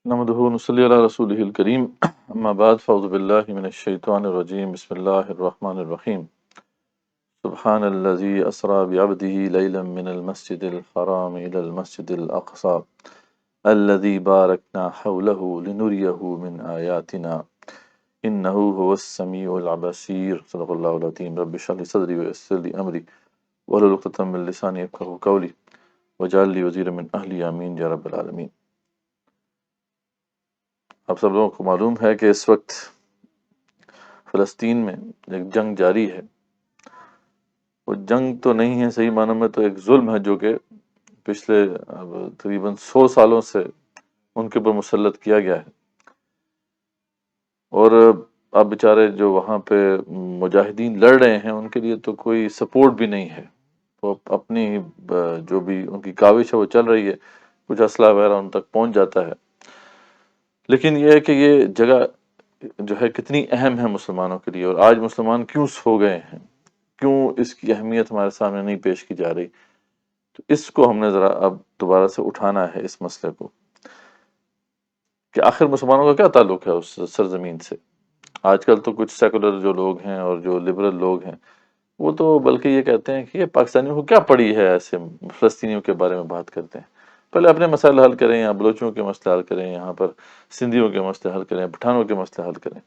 نحمده ونصلي على رسوله الكريم اما بعد فاعوذ بالله من الشيطان الرجيم بسم الله الرحمن الرحيم سبحان الذي أسرى بعبده ليلا من المسجد الحرام إلى المسجد الأقصى الذي باركنا حوله لنريه من آياتنا إنه هو السميع البصير صدق الله العظيم رب اشرح لي صدري ويسر لي أمري واحلل عقدة من لساني يفقهوا قولي واجعل لي وزيرا من أهلي آمين يا رب العالمين۔ آپ سب لوگوں کو معلوم ہے کہ اس وقت فلسطین میں ایک جنگ جاری ہے۔ وہ جنگ تو نہیں ہے، صحیح معنوں میں تو ایک ظلم ہے جو کہ پچھلے تقریباً 100 سالوں سے ان کے اوپر مسلط کیا گیا ہے، اور اب بیچارے جو وہاں پہ مجاہدین لڑ رہے ہیں ان کے لیے تو کوئی سپورٹ بھی نہیں ہے۔ وہ اپنی جو بھی ان کی کاوش ہے وہ چل رہی ہے، کچھ اسلحہ وغیرہ ان تک پہنچ جاتا ہے، لیکن یہ ہے کہ یہ جگہ جو ہے کتنی اہم ہے مسلمانوں کے لیے، اور آج مسلمان کیوں سو گئے ہیں، کیوں اس کی اہمیت ہمارے سامنے نہیں پیش کی جا رہی۔ تو اس کو ہم نے ذرا اب دوبارہ سے اٹھانا ہے، اس مسئلے کو کہ آخر مسلمانوں کا کیا تعلق ہے اس سرزمین سے۔ آج کل تو کچھ سیکولر جو لوگ ہیں اور جو لبرل لوگ ہیں وہ تو بلکہ یہ کہتے ہیں کہ یہ پاکستانیوں کو کیا پڑی ہے، ایسے فلسطینیوں کے بارے میں بات کرتے ہیں، پہلے اپنے مسائل حل کریں، یہاں بلوچوں کے مسئلے حل کریں، یہاں پر سندھیوں کے مسئلے حل کریں، پٹھانوں کے مسئلے حل کریں۔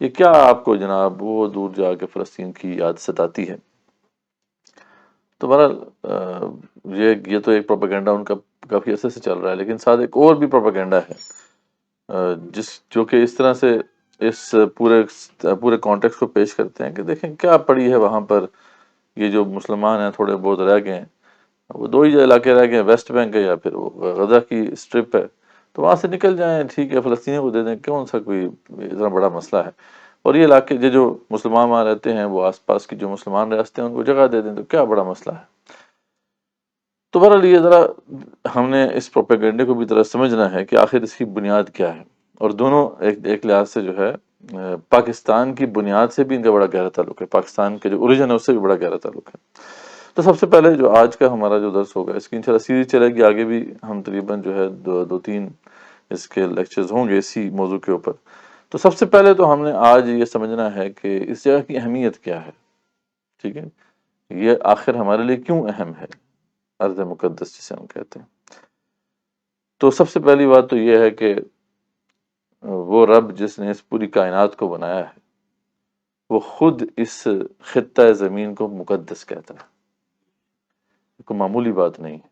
یہ کیا آپ کو جناب وہ دور جا کے فلسطین کی یاد ستاتی ہے؟ تو بہرحال یہ تو ایک پروپیگنڈا ان کا کافی عرصے سے چل رہا ہے، لیکن ساتھ ایک اور بھی پروپیگنڈا ہے جو کہ اس طرح سے اس پورے کانٹیکس کو پیش کرتے ہیں کہ دیکھیں کیا پڑی ہے وہاں پر، یہ جو مسلمان ہیں تھوڑے بہت رہ گئے ہیں، وہ دو ہی علاقے رہ گئے ہیں، ویسٹ بینک ہے یا پھر وہ غزہ کی اسٹرپ ہے، تو وہاں سے نکل جائیں، ٹھیک ہے فلسطینیوں کو دے دیں، کون سا کوئی اتنا بڑا مسئلہ ہے، اور یہ علاقے جو مسلمان وہاں رہتے ہیں وہ آس پاس کی جو مسلمان ریاستیں ہیں ان کو جگہ دے دیں تو کیا بڑا مسئلہ ہے۔ تو بہرحال یہ ذرا ہم نے اس پروپیگنڈے کو بھی ذرا سمجھنا ہے کہ آخر اس کی بنیاد کیا ہے، اور دونوں ایک لحاظ سے جو ہے پاکستان کی بنیاد سے بھی ان کا بڑا گہرا تعلق ہے، پاکستان کے جو اوریجن ہے اس سے بھی بڑا گہرا تعلق ہے۔ تو سب سے پہلے جو آج کا ہمارا جو درس ہوگا، اس کی انشاءاللہ سیریز چلے گی، آگے بھی ہم تقریباً جو ہے دو تین اس کے لیکچرز ہوں گے اسی موضوع کے اوپر۔ تو سب سے پہلے تو ہم نے آج یہ سمجھنا ہے کہ اس جگہ کی اہمیت کیا ہے، ٹھیک ہے، یہ آخر ہمارے لیے کیوں اہم ہے، ارض مقدس جسے ہم کہتے ہیں۔ تو سب سے پہلی بات تو یہ ہے کہ وہ رب جس نے اس پوری کائنات کو بنایا ہے وہ خود اس خطہ زمین کو مقدس کہتا ہے، کوئی معمولی بات نہیں ہے۔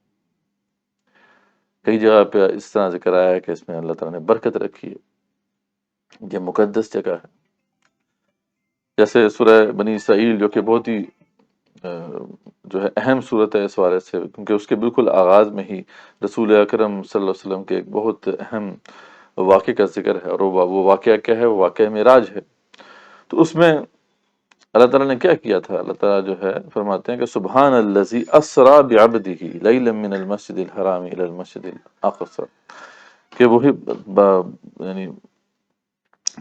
کئی جگہ پہ اس طرح ذکر آیا ہے کہ اس میں اللہ تعالیٰ نے برکت رکھی ہے، یہ مقدس جگہ ہے۔ جیسے سورہ بنی اسرائیل جو کہ بہت ہی جو ہے اہم صورت ہے اس حوالے سے، کیونکہ اس کے بالکل آغاز میں ہی رسول اکرم صلی اللہ علیہ وسلم کے ایک بہت اہم واقعے کا ذکر ہے، اور وہ واقعہ کیا ہے؟ وہ واقعہ معراج ہے۔ تو اس میں اللہ تعالیٰ نے کیا کیا تھا؟ اللہ تعالیٰ جو ہے فرماتے ہیں کہ سبحان الذی اسریٰ بعبدہ لیلا من المسجد الحرام الی المسجد الاقصی، کہ وہی یعنی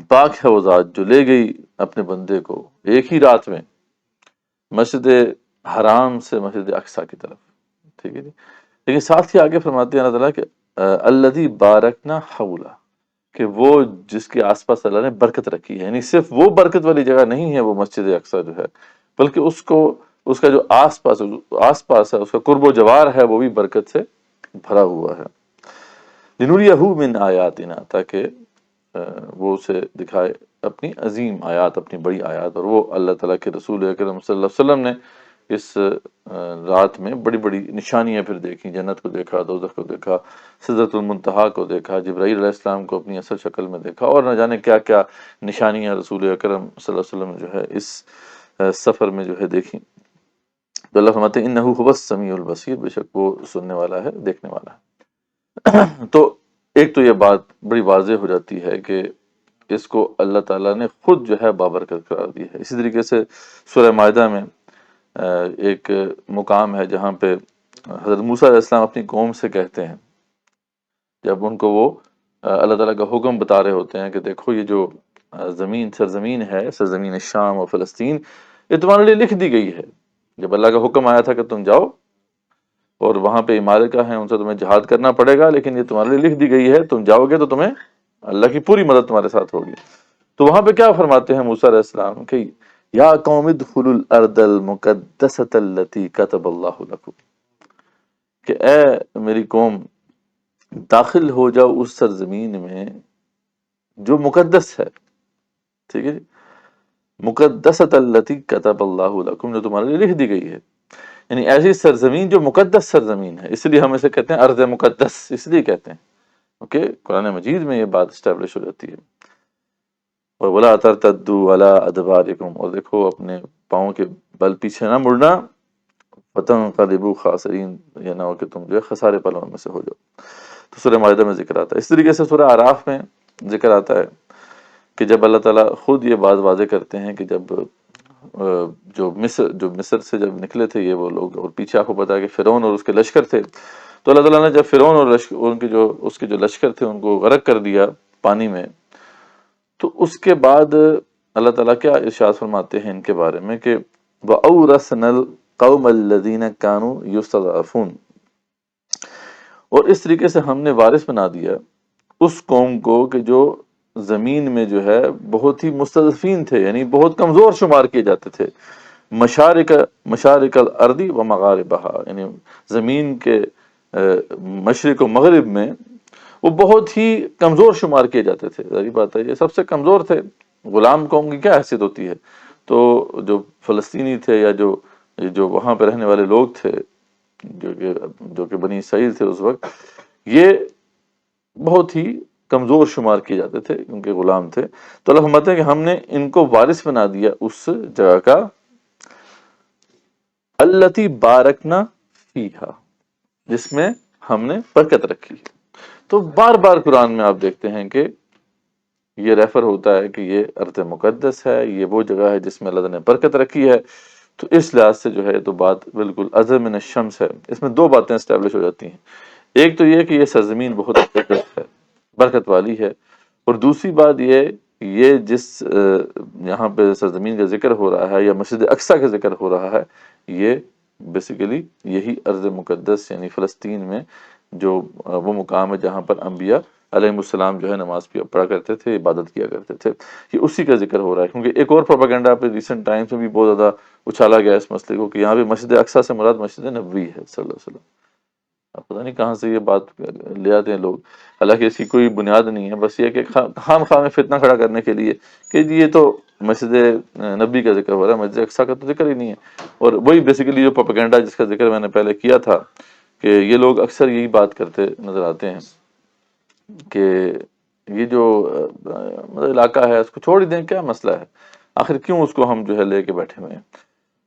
پاک ہے وہ ذات جو لے گئی اپنے بندے کو ایک ہی رات میں مسجد حرام سے مسجد اقصی کی طرف، ٹھیک ہے جی۔ لیکن ساتھ ہی آگے فرماتے ہیں اللہ تعالیٰ کہ الذی بارکنا حولہ، کہ وہ جس کے آس پاس اللہ نے برکت رکھی ہے، یعنی صرف وہ برکت والی جگہ نہیں ہے وہ مسجد اقصی جو ہے، بلکہ اس کا جو آس پاس ہے، اس کا قرب و جوار ہے، وہ بھی برکت سے بھرا ہوا ہے۔ لنریہ من آیاتنا، تاکہ وہ اسے دکھائے اپنی عظیم آیات، اپنی بڑی آیات، اور وہ اللہ تعالیٰ کے رسول اکرم صلی اللہ علیہ وسلم نے اس رات میں بڑی بڑی نشانیاں پھر دیکھی، جنت کو دیکھا، دوزخ کو دیکھا، سدرۃ المنتہا کو دیکھا، جبرائیل علیہ السلام کو اپنی اصل شکل میں دیکھا، اور نہ جانے کیا کیا نشانیاں رسول اکرم صلی اللہ علیہ وسلم نے جو ہے اس سفر میں جو ہے دیکھی۔ تو اللہ فرماتے ہیں انہ هو السمیع البصیر، بے شک وہ سننے والا ہے، دیکھنے والا ہے۔ تو ایک تو یہ بات بڑی واضح ہو جاتی ہے کہ اس کو اللہ تعالیٰ نے خود جو ہے بابرکت قرار دی ہے۔ اسی طریقے سے سورہ مائدہ میں ایک مقام ہے جہاں پہ حضرت موسیٰ علیہ السلام اپنی قوم سے کہتے ہیں، جب ان کو وہ اللہ تعالیٰ کا حکم بتا رہے ہوتے ہیں کہ دیکھو یہ جو سرزمین ہے، سرزمین شام اور فلسطین، یہ تمہارے لیے لکھ دی گئی ہے۔ جب اللہ کا حکم آیا تھا کہ تم جاؤ، اور وہاں پہ مالکہ ہیں، ان سے تمہیں جہاد کرنا پڑے گا، لیکن یہ تمہارے لیے لکھ دی گئی ہے، تم جاؤ گے تو تمہیں اللہ کی پوری مدد تمہارے ساتھ ہوگی۔ تو وہاں پہ کیا فرماتے ہیں موسیٰ علیہ السلام کہ یا قوم ادخلوا الارض المقدسۃ التي كتب اللہ لکم، کہ اے میری قوم داخل ہو جاؤ اس سرزمین میں جو مقدس ہے، ٹھیک ہے جی، مقدسۃ التي كتب اللہ لکم، جو تمہارے لیے لکھ دی گئی ہے، یعنی ایسی سرزمین جو مقدس سرزمین ہے، اس لیے ہم اسے کہتے ہیں ارض مقدس، اس لیے کہتے ہیں اوکے، قرآن مجید میں یہ بات اسٹیبلش ہو جاتی ہے۔ اور ولا ترتدوا علی ادبارکم، اور دیکھو اپنے پاؤں کے بل پیچھے نہ مڑنا، فتنقلبوا خاسرین، یہ نہ ہو کہ تم جو ہے خسارے پلوں میں سے ہو جاؤ۔ تو سورہ مائدہ میں ذکر آتا ہے، اس طریقے سے سورہ اعراف میں ذکر آتا ہے کہ جب اللہ تعالیٰ خود یہ بات واضح کرتے ہیں کہ جب جو مصر سے جب نکلے تھے یہ وہ لوگ، اور پیچھے آپ کو پتا ہے کہ فرعون اور اس کے لشکر تھے، تو اللہ تعالیٰ نے جب فرعون اور ان کے اس کے جو لشکر تھے ان کو غرق کر دیا پانی میں، تو اس کے بعد اللہ تعالیٰ کیا ارشاد فرماتے ہیں ان کے بارے میں کہ وَأَوْرَثْنَا الْقَوْمَ الَّذِينَ كَانُوا يُسْتَضْعَفُونَ، اور اس طریقے سے ہم نے وارث بنا دیا اس قوم کو کہ جو زمین میں جو ہے بہت ہی مستضعفین تھے، یعنی بہت کمزور شمار کیے جاتے تھے، مشارق الارض و مغاربہا، یعنی زمین کے مشرق و مغرب میں وہ بہت ہی کمزور شمار کیے جاتے تھے۔ ظاہر بات ہے یہ سب سے کمزور تھے، غلام قوم کی کیا حیثیت ہوتی ہے؟ تو جو فلسطینی تھے یا جو وہاں پہ رہنے والے لوگ تھے جو کہ بنی اسرائیل تھے اس وقت، یہ بہت ہی کمزور شمار کیے جاتے تھے کیونکہ غلام تھے۔ تو اللہ فرماتے ہیں کہ ہم نے ان کو وارث بنا دیا اس جگہ کا، التی بارکنا فیہا، جس میں ہم نے برکت رکھی۔ تو بار بار قرآن میں آپ دیکھتے ہیں کہ یہ ریفر ہوتا ہے کہ یہ ارض مقدس ہے، یہ وہ جگہ ہے جس میں اللہ نے برکت رکھی ہے۔ تو اس لحاظ سے جو ہے تو بات بالکل اعظم من الشمس ہے۔ اس میں دو باتیں اسٹیبلش ہو جاتی ہیں، ایک تو یہ کہ یہ سرزمین بہت مقدس ہے، برکت والی ہے، اور دوسری بات یہ جس یہاں پہ سرزمین کا ذکر ہو رہا ہے یا مسجد اقصیٰ کا ذکر ہو رہا ہے، یہ بیسیکلی یہی ارض مقدس یعنی فلسطین میں جو وہ مقام ہے جہاں پر انبیاء علیہ السلام جو ہے نماز پڑھا کرتے تھے، عبادت کیا کرتے تھے، یہ اسی کا ذکر ہو رہا ہے۔ کیونکہ ایک اور پروپیگنڈا پہ ریسنٹ ٹائمز میں بھی بہت زیادہ اچھالا گیا اس مسئلے کو کہ یہاں پہ مسجد اقصیٰ سے مراد مسجد نبوی ہے صلی اللہ علیہ وسلم۔ اب پتہ نہیں کہاں سے یہ بات لے آتے ہیں لوگ، حالانکہ اس کی کوئی بنیاد نہیں ہے، بس یہ کہ خام خواہ میں فتنہ کھڑا کرنے کے لیے کہ یہ تو مسجد نبی کا ذکر ہو رہا ہے، مسجد اقصیٰ کا تو ذکر ہی نہیں ہے۔ اور وہی بیسیکلی جو پروپیگنڈا جس کا ذکر میں نے پہلے کیا تھا کہ یہ لوگ اکثر یہی بات کرتے نظر آتے ہیں کہ یہ جو مطلب علاقہ ہے اس کو چھوڑ ہی دیں، کیا مسئلہ ہے، آخر کیوں اس کو ہم جو ہے لے کے بیٹھے ہوئے ہیں؟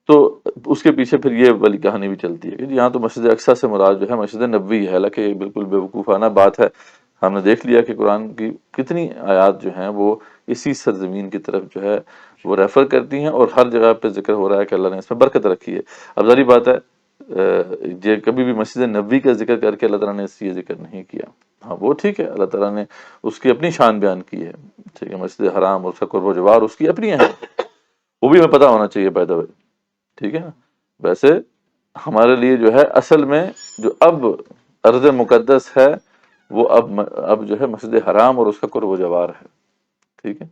تو اس کے پیچھے پھر یہ والی کہانی بھی چلتی ہے کہ یہاں تو مسجد اقصیٰ سے مراد جو ہے مسجد نبوی ہے، حالانکہ یہ بالکل بیوقوفانہ بات ہے۔ ہم نے دیکھ لیا کہ قرآن کی کتنی آیات جو ہیں وہ اسی سرزمین کی طرف جو ہے وہ ریفر کرتی ہیں، اور ہر جگہ پہ ذکر ہو رہا ہے کہ اللہ نے اس میں برکت رکھی ہے۔ اب ظاہر بات ہے یہ کبھی بھی مسجد نبوی کا ذکر کر کے اللہ تعالیٰ نے اس یہ ذکر نہیں کیا۔ ہاں وہ ٹھیک ہے، اللہ تعالیٰ نے اس کی اپنی شان بیان کی ہے، ٹھیک ہے، مسجد حرام اور اس کا قرب و جوار اس کی اپنی ہے، وہ بھی ہمیں پتہ ہونا چاہیے بائی دی وے، ٹھیک ہے نا۔ ویسے ہمارے لیے جو ہے اصل میں جو اب ارض مقدس ہے وہ اب جو ہے مسجد حرام اور اس کا قرب و جوار ہے، ٹھیک ہے،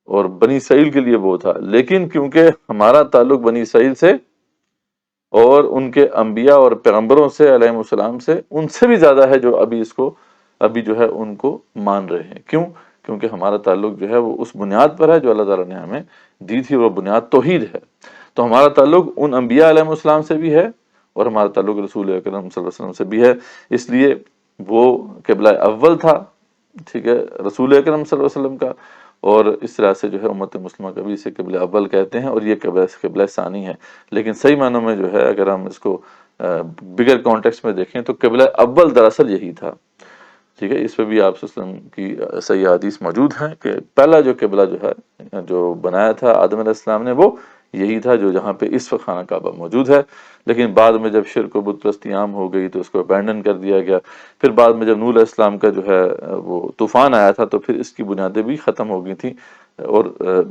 اور بنی اسرائیل کے لیے وہ تھا، لیکن کیونکہ ہمارا تعلق بنی اسرائیل سے اور ان کے انبیاء اور پیغمبروں سے علیہ السلام سے ان سے بھی زیادہ ہے جو ابھی جو ہے ان کو مان رہے ہیں۔ کیوں؟ کیونکہ ہمارا تعلق جو ہے وہ اس بنیاد پر ہے جو اللہ تعالیٰ نے ہمیں دی تھی، وہ بنیاد توحید ہے۔ تو ہمارا تعلق ان انبیاء علیہ السلام سے بھی ہے اور ہمارا تعلق رسول اکرم صلی اللہ علیہ وسلم سے بھی ہے، اس لیے وہ قبلہ اول تھا، ٹھیک ہے، رسول اکرم صلی اللہ علیہ وسلم کا، اور اس طرح سے جو ہے امت مسلمہ کا بھی اسے قبلہ اول کہتے ہیں، اور یہ قبلہ ثانی ہے۔ لیکن صحیح معنوں میں جو ہے اگر ہم اس کو بگر کانٹیکسٹ میں دیکھیں تو قبلہ اول دراصل یہی تھا، ٹھیک ہے۔ اس پہ بھی آپ صلی اللہ علیہ وسلم کی صحیح حدیث موجود ہیں کہ پہلا جو قبلہ جو ہے جو بنایا تھا آدم علیہ السلام نے وہ یہی تھا جو جہاں پہ اس وقت خانہ کعبہ موجود ہے، لیکن بعد میں جب شرک و بت پرستی عام ہو گئی تو اس کو ابینڈن کر دیا گیا۔ پھر بعد میں جب نوح علیہ السلام کا جو ہے وہ طوفان آیا تھا تو پھر اس کی بنیادیں بھی ختم ہو گئی تھیں، اور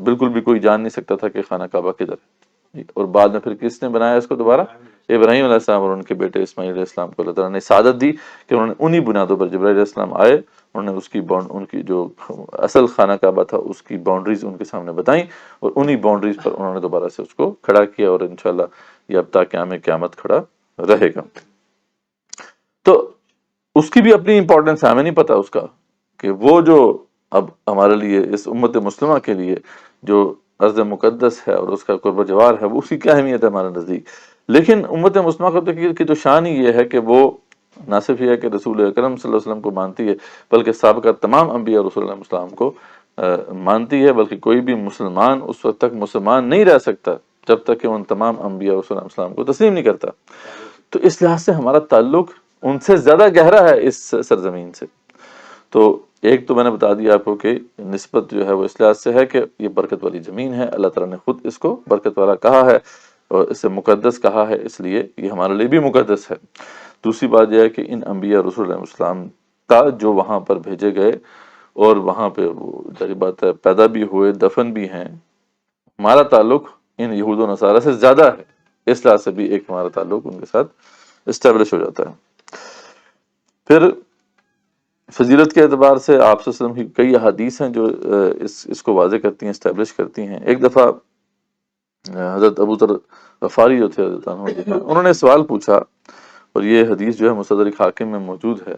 بالکل بھی کوئی جان نہیں سکتا تھا کہ خانہ کعبہ کدھر ہے، اور بعد میں پھر کس نے بنایا اس کو دوبارہ؟ ابراہیم علیہ السلام اور ان کے بیٹے اسماعیل علیہ السلام کو اللہ تعالیٰ نے سعادت دی کہ انہوں نے انہی بنیادوں پر جبرائیل علیہ السلام آئے، انہوں نے ان کی جو اصل خانہ کعبہ تھا اس کی باؤنڈریز ان کے سامنے بتائیں، اور انہی باؤنڈریز پر انہوں نے دوبارہ سے اس کو کھڑا کیا، اور انشاءاللہ یہ اب تا قیام قیامت کھڑا رہے گا۔ تو اس کی بھی اپنی امپورٹنس ہے، ہمیں نہیں پتا اس کا کہ وہ جو اب ہمارے لیے اس امت مسلمہ کے لیے جو ارض مقدس ہے اور اس کا قرب جوار ہے، وہ اس کی کیا اہمیت ہے ہمارے نزدیک۔ لیکن امت مسلمہ کی تو شان ہی یہ ہے کہ وہ نہ صرف یہ ہے کہ رسول اکرم صلی اللہ علیہ وسلم کو مانتی ہے، بلکہ سابقہ تمام انبیاء اور رسول اللہ علیہ وسلم کو مانتی ہے، بلکہ کوئی بھی مسلمان اس وقت تک مسلمان نہیں رہ سکتا جب تک کہ ان تمام انبیاء اور رسول اللہ علیہ وسلم کو تسلیم نہیں کرتا۔ تو اس لحاظ سے ہمارا تعلق ان سے زیادہ گہرا ہے اس سرزمین سے۔ تو ایک تو میں نے بتا دیا آپ کو کہ نسبت جو ہے وہ اس لحاظ سے ہے کہ یہ برکت والی زمین ہے، اللہ تعالیٰ نے خود اس کو برکت والا کہا ہے اور اسے مقدس کہا ہے، اس لیے یہ ہمارے لیے بھی مقدس ہے۔ دوسری بات یہ ہے کہ ان انبیاء رسول اللہ علیہ وسلم کا جو وہاں پر بھیجے گئے اور وہاں پہ وہ ظاہر بات ہے پیدا بھی ہوئے، دفن بھی ہیں، ہمارا تعلق ان یہود و نصارہ سے زیادہ ہے، اس لحاظ سے بھی ایک ہمارا تعلق ان کے ساتھ اسٹیبلش ہو جاتا ہے۔ پھر فضیلت کے اعتبار سے آپ صلی اللہ علیہ وسلم کی کئی احادیث ہیں جو اس کو واضح کرتی ہیں، اسٹیبلش کرتی ہیں۔ ایک دفعہ حضرت ابو ذر غفاری جو تھے حضرت عنہ، انہوں نے سوال پوچھا، اور یہ حدیث جو ہے مستدرک حاکم میں موجود ہے۔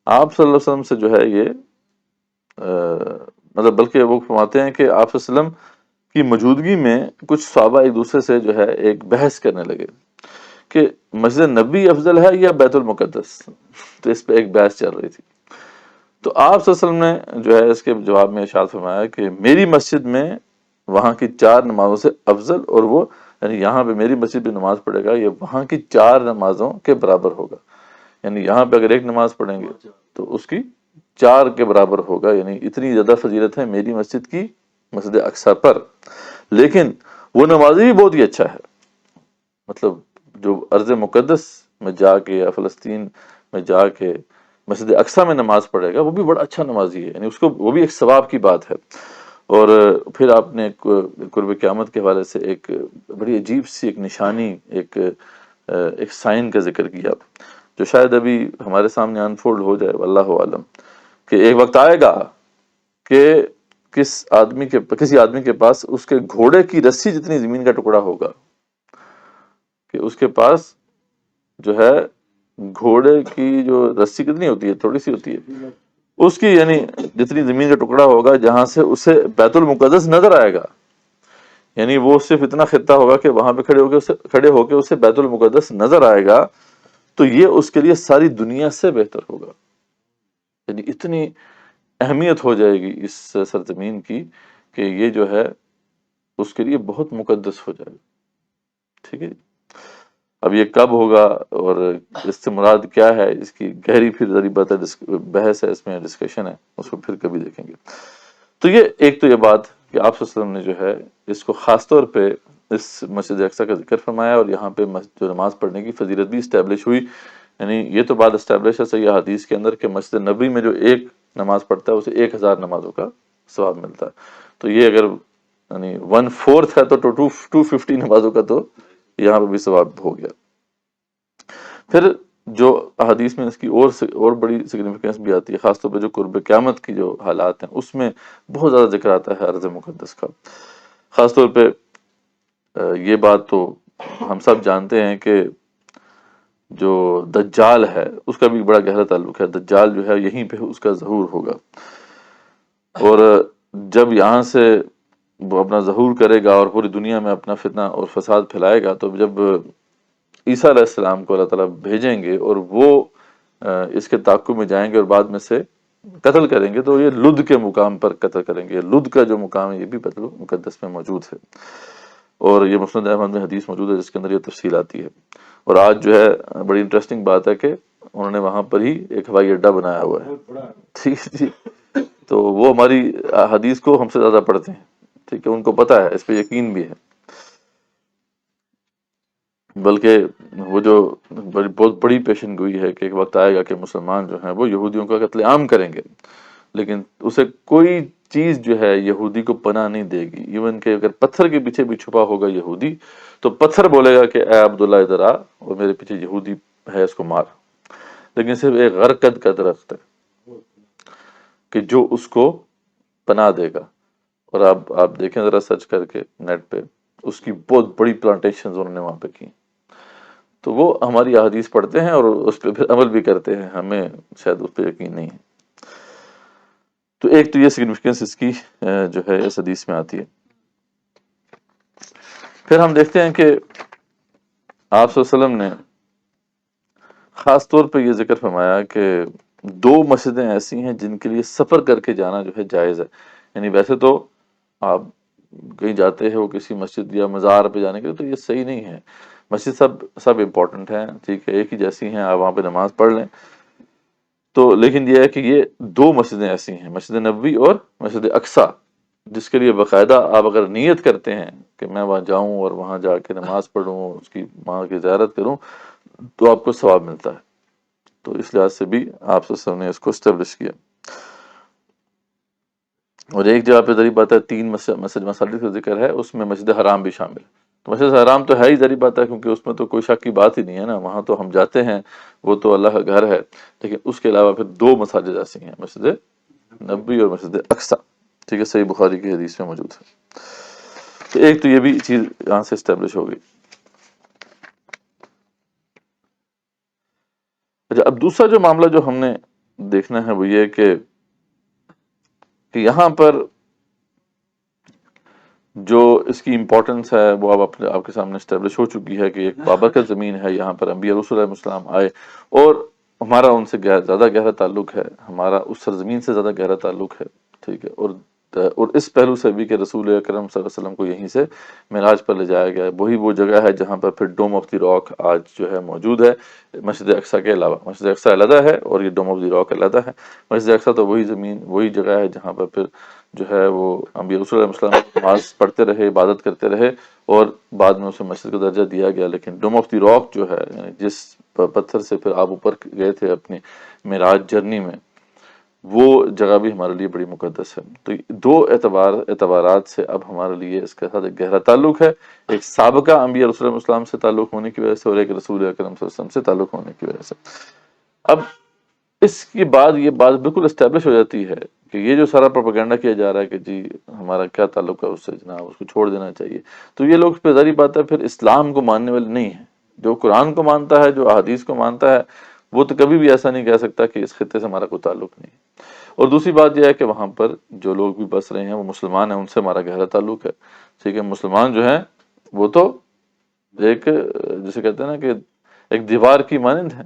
آپ صلی اللہ علیہ وسلم سے جو ہے یہ مطلب بلکہ وہ فرماتے ہیں کہ آپ صلی اللہ علیہ وسلم کی موجودگی میں کچھ صحابہ ایک دوسرے سے جو ہے ایک بحث کرنے لگے کہ مسجد نبوی افضل ہے یا بیت المقدس، تو اس پہ ایک بحث چل رہی تھی۔ تو آپ صلی اللہ علیہ وسلم نے جو ہے اس کے جواب میں ارشاد فرمایا کہ میری مسجد میں وہاں کی 4 نمازوں سے افضل، اور وہ یعنی یہاں پہ میری مسجد میں نماز پڑھے گا یہ وہاں کی 4 نمازوں کے برابر ہوگا، یعنی یہاں پہ اگر ایک نماز پڑھیں گے تو اس کی 4 کے برابر ہوگا، یعنی اتنی زیادہ فضیلت ہے میری مسجد کی مسجد اقصی پر۔ لیکن وہ نمازی بھی بہت ہی اچھا ہے، مطلب جو ارض مقدس میں جا کے یا فلسطین میں جا کے مسجد اقصی میں نماز پڑھے گا وہ بھی بڑا اچھا نمازی ہے، یعنی اس کو وہ بھی ایک ثواب کی بات ہے۔ اور پھر آپ نے قرب قیامت کے حوالے سے ایک بڑی عجیب سی ایک نشانی، ایک سائن کا ذکر کیا جو شاید ابھی ہمارے سامنے انفولڈ ہو جائے، واللہ عالم، کہ ایک وقت آئے گا کہ کسی آدمی کے پاس اس کے گھوڑے کی رسی جتنی زمین کا ٹکڑا ہوگا، کہ اس کے پاس جو ہے گھوڑے کی جو رسی کتنی ہوتی ہے، تھوڑی سی ہوتی ہے، اس کی یعنی جتنی زمین کا ٹکڑا ہوگا جہاں سے اسے بیت المقدس نظر آئے گا، یعنی وہ صرف اتنا خطہ ہوگا کہ وہاں پہ کھڑے ہو کے اسے بیت المقدس نظر آئے گا، تو یہ اس کے لیے ساری دنیا سے بہتر ہوگا، یعنی اتنی اہمیت ہو جائے گی اس سرزمین کی کہ یہ جو ہے اس کے لیے بہت مقدس ہو جائے گا۔ ٹھیک ہے جی، اب یہ کب ہوگا اور اس سے مراد کیا ہے، اس کی گہری پھر ذری بات بحث ہے، اس میں ڈسکشن ہے، اس کو پھر کبھی دیکھیں گے۔ تو یہ ایک تو یہ بات کہ آپ صلی اللہ علیہ وسلم نے جو ہے اس کو خاص طور پہ اس مسجد اقصی کا ذکر فرمایا، اور یہاں پہ جو نماز پڑھنے کی فضیلت بھی اسٹیبلش ہوئی، یعنی یہ تو بات اسٹیبلش ہے صحیح حدیث کے اندر کہ مسجد نبوی میں جو ایک نماز پڑھتا ہے اسے 1000 نمازوں کا ثواب ملتا ہے۔ تو یہ اگر یعنی 1/4 ہے تو 250 نمازوں کا تو یہاں پہ بھی ثواب ہو گیا۔ پھر جو احادیث میں اس کی اور بڑی سگنیفیکنس بھی آتی ہے، خاص طور پہ جو قرب قیامت کی جو حالات ہیں اس میں بہت زیادہ ذکر آتا ہے ارض مقدس کا۔ خاص طور پہ یہ بات تو ہم سب جانتے ہیں کہ جو دجال ہے اس کا بھی بڑا گہرا تعلق ہے، دجال جو ہے یہیں پہ اس کا ظہور ہوگا، اور جب یہاں سے وہ اپنا ظہور کرے گا اور پوری دنیا میں اپنا فتنہ اور فساد پھیلائے گا، تو جب عیسیٰ علیہ السلام کو اللہ تعالیٰ بھیجیں گے اور وہ اس کے تعاقب میں جائیں گے اور بعد میں سے قتل کریں گے، تو یہ لد کے مقام پر قتل کریں گے۔ لد کا جو مقام ہے یہ بھی بیت المقدس میں موجود ہے، اور یہ مسند احمد میں حدیث موجود ہے جس کے اندر یہ تفصیل آتی ہے۔ اور آج جو ہے بڑی انٹرسٹنگ بات ہے کہ انہوں نے وہاں پر ہی ایک ہوائی اڈا بنایا ہوا ہے، ٹھیک ہے جی، تو وہ ہماری حدیث کو ہم سے زیادہ پڑھتے ہیں، ٹھیک ہے، ان کو پتہ ہے، اس پہ یقین بھی ہے، بلکہ وہ جو بہت بڑی پیشن گوئی ہے کہ ایک وقت آئے گا کہ مسلمان جو ہیں وہ یہودیوں کا قتل عام کریں گے، لیکن اسے کوئی چیز جو ہے یہودی کو پناہ نہیں دے گی. ایون کہ اگر پتھر کے پیچھے بھی چھپا ہوگا یہودی تو پتھر بولے گا کہ اے عبداللہ ادھر آ، اور میرے پیچھے یہودی ہے اس کو مار. لیکن صرف ایک غرقد کا درخت ہے کہ جو اس کو پناہ دے گا. اور آپ دیکھیں ذرا سرچ کر کے نیٹ پہ، اس کی بہت بڑی پلانٹیشنز انہوں نے وہاں پہ کی. تو وہ ہماری احادیث پڑھتے ہیں اور اس پہ پھر عمل بھی کرتے ہیں، ہمیں شاید اس پہ یقین نہیں ہے. تو ایک تو یہ سگنیفیکنس اس کی جو ہے اس حدیث میں آتی ہے. پھر ہم دیکھتے ہیں کہ آپ صلی اللہ علیہ وسلم نے خاص طور پہ یہ ذکر فرمایا کہ دو مسجدیں ایسی ہیں جن کے لیے سفر کر کے جانا جو ہے جائز ہے. یعنی ویسے تو آپ کہیں جاتے ہیں وہ کسی مسجد یا مزار پہ جانے کے لیے تو یہ صحیح نہیں ہے. مسجد سب امپورٹنٹ ہیں، ٹھیک ہے، ایک ہی جیسی ہیں، آپ وہاں پہ نماز پڑھ لیں. تو لیکن یہ ہے کہ یہ دو مسجدیں ایسی ہیں، مسجد نبوی اور مسجد اقصی، جس کے لیے باقاعدہ آپ اگر نیت کرتے ہیں کہ میں وہاں جاؤں اور وہاں جا کے نماز پڑھوں، اس کی وہاں کی زیارت کروں، تو آپ کو ثواب ملتا ہے. تو اس لحاظ سے بھی آپ سے نے اس کو اسٹیبلش کیا. اور ایک جگہ پہ ذریعہ بات ہے 3 مساجد کا ذکر ہے، اس میں مسجد حرام بھی شامل ہے. تو مسجد حرام تو ہے ہی ذریعہ بات ہے، کیونکہ اس میں تو کوئی شک کی بات ہی نہیں ہے نا، وہاں تو ہم جاتے ہیں، وہ تو اللہ کا گھر ہے. لیکن اس کے علاوہ پھر 2 مساجد ایسی ہیں، مسجد نبوی اور مسجد اقصی، ٹھیک ہے، صحیح بخاری کی حدیث میں موجود ہے. تو ایک تو یہ بھی چیز یہاں سے اسٹیبلش ہو گئی. اچھا، اب دوسرا جو معاملہ جو ہم نے دیکھنا ہے وہ یہ کہ یہاں پر جو اس کی امپورٹنس ہے وہ اب آپ کے سامنے اسٹیبلش ہو چکی ہے کہ ایک بابرکت زمین ہے، یہاں پر انبیاء رسول علیہ السلام آئے اور ہمارا ان سے زیادہ گہرا تعلق ہے، ہمارا اس سرزمین سے زیادہ گہرا تعلق ہے، ٹھیک ہے. اور اس پہلو سے بھی کہ رسول اکرم صلی اللہ علیہ وسلم کو یہیں سے معراج پر لے جایا گیا ہے. وہی وہ جگہ ہے جہاں پر پھر ڈوم آف دی راک آج جو ہے موجود ہے، مسجد اقصی کے علاوہ. مسجد اقصی علیحدہ ہے اور یہ ڈوم آف دی راک علیحدہ ہے. مسجد اقصی تو وہی زمین، وہی جگہ ہے جہاں پر پھر جو ہے وہ انبیاء رسول علیہ السلام نماز پڑھتے رہے، عبادت کرتے رہے، اور بعد میں اسے مسجد کا درجہ دیا گیا. لیکن ڈوم آف دی راک جو ہے، یعنی جس پتھر سے پھر آپ اوپر گئے تھے اپنی معراج جرنی میں، وہ جگہ بھی ہمارے لیے بڑی مقدس ہے. تو 2 اعتبارات سے اب ہمارے لیے اس کے ساتھ ایک گہرا تعلق ہے، ایک سابقہ انبیاء رسول اللہ السلام سے تعلق ہونے کی وجہ سے اور ایک رسول اکرم صلی اللہ علیہ وسلم سے تعلق ہونے کی وجہ سے. اب اس کے بعد یہ بات بالکل اسٹیبلش ہو جاتی ہے کہ یہ جو سارا پروپیگنڈا کیا جا رہا ہے کہ جی ہمارا کیا تعلق ہے اس سے، جناب اس کو چھوڑ دینا چاہیے، تو یہ لوگ پہ ظاہری بات ہے پھر اسلام کو ماننے والے نہیں ہیں. جو قرآن کو مانتا ہے، جو احادیث کو مانتا ہے، وہ تو کبھی بھی ایسا نہیں کہہ سکتا کہ اس خطے سے ہمارا کوئی تعلق نہیں. اور دوسری بات یہ ہے کہ وہاں پر جو لوگ بھی بس رہے ہیں وہ مسلمان ہیں، ان سے ہمارا گہرا تعلق ہے، ٹھیک ہے. مسلمان جو ہیں وہ تو ایک جسے کہتے ہیں نا کہ ایک دیوار کی مانند ہے،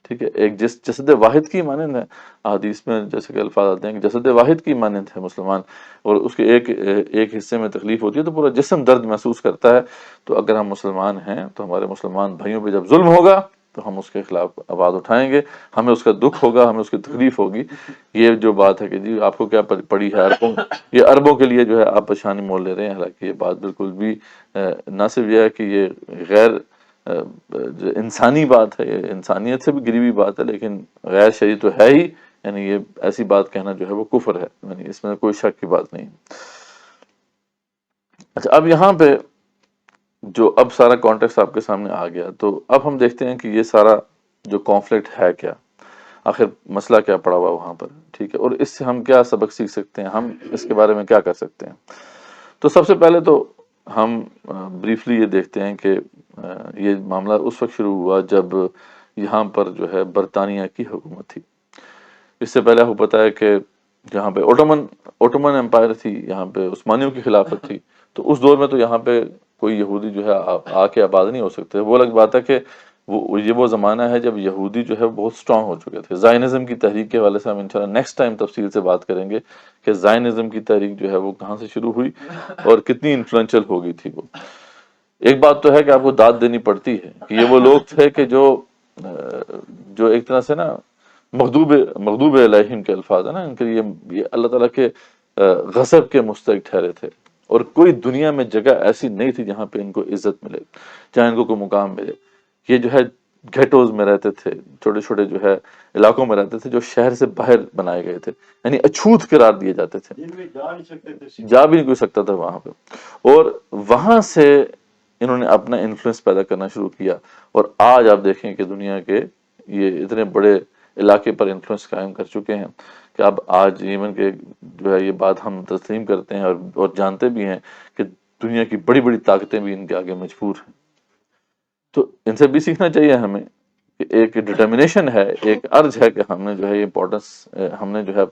ٹھیک ہے، ایک جسد واحد کی مانند ہے. حدیث میں جیسے کہ الفاظ آتے ہیں کہ جسد واحد کی مانند ہے مسلمان، اور اس کے ایک حصے میں تکلیف ہوتی ہے تو پورا جسم درد محسوس کرتا ہے. تو اگر ہم مسلمان ہیں تو ہمارے مسلمان بھائیوں پہ جب ظلم ہوگا تو ہم اس کے خلاف آواز اٹھائیں گے، ہمیں اس کا دکھ ہوگا، ہمیں اس کی تکلیف ہوگی. یہ جو بات ہے کہ جی آپ کو کیا پڑی ہے عربوں، یہ عربوں کے لیے جو ہے آپ پریشانی مول لے رہے ہیں، حالانکہ یہ بات بالکل بھی نہ صرف یہ ہے کہ یہ غیر جو انسانی بات ہے، یہ انسانیت سے بھی گری ہوئی بات ہے، لیکن غیر شرعی تو ہے ہی. یعنی یہ ایسی بات کہنا جو ہے وہ کفر ہے، یعنی اس میں کوئی شک کی بات نہیں. اچھا، اب یہاں پہ جو اب سارا کانٹیکسٹ آپ کے سامنے آ گیا، تو اب ہم دیکھتے ہیں کہ یہ سارا جو کانفلکٹ ہے کیا، آخر مسئلہ کیا پڑا ہوا وہاں پر، ٹھیک ہے، اور اس سے ہم کیا سبق سیکھ سکتے ہیں، ہم اس کے بارے میں کیا کر سکتے ہیں. تو سب سے پہلے تو ہم بریفلی یہ دیکھتے ہیں کہ یہ معاملہ اس وقت شروع ہوا جب یہاں پر جو ہے برطانیہ کی حکومت تھی. اس سے پہلے آپ کو پتا ہے کہ جہاں پہ اوٹومن امپائر تھی، یہاں پہ عثمانیوں کی خلافت تھی. تو اس دور میں تو یہاں پہ کوئی یہودی جو ہے آ کے آباد نہیں ہو سکتے. وہ الگ بات ہے کہ وہ زمانہ ہے جب یہودی جو ہے بہت سٹرونگ ہو چکے تھے. زائنزم کی تحریک کے حوالے سے ہم انشاءاللہ نیکسٹ ٹائم تفصیل سے بات کریں گے کہ زائنزم کی تحریک جو ہے وہ کہاں سے شروع ہوئی اور کتنی انفلوئنشل ہو گئی تھی. وہ ایک بات تو ہے کہ آپ کو داد دینی پڑتی ہے کہ یہ وہ لوگ تھے کہ جو ایک طرح سے نا مغضوب علیہم کے الفاظ ہیں نا ان کے، یہ اللہ تعالیٰ کے غضب کے مستحق ٹھہرے تھے. اور کوئی دنیا میں جگہ ایسی نہیں تھی جہاں پہ ان کو عزت ملے، جہاں ان کو کوئی مقام ملے. یہ جو ہے گھیٹوز میں رہتے تھے، چھوٹے چھوٹے جو ہے علاقوں میں رہتے تھے جو شہر سے باہر بنائے گئے تھے، یعنی اچھوت قرار دیے جاتے تھے، جا بھی نہیں کوئی سکتا تھا وہاں پہ، اور وہاں سے انہوں نے اپنا انفلوئنس پیدا کرنا شروع کیا، اور آج آپ دیکھیں کہ دنیا کے یہ اتنے بڑے علاقے پر انفلوئنس قائم کر چکے ہیں کہ اب آج ایون کہ جو ہے یہ بات ہم تسلیم کرتے ہیں اور جانتے بھی ہیں کہ دنیا کی بڑی بڑی طاقتیں بھی ان کے آگے مجبور ہیں۔ تو ان سے بھی سیکھنا چاہیے ہمیں کہ ایک ڈٹرمنیشن ہے، ایک ارج ہے کہ ہم نے جو ہے یہ امپورٹنس، ہم نے جو ہے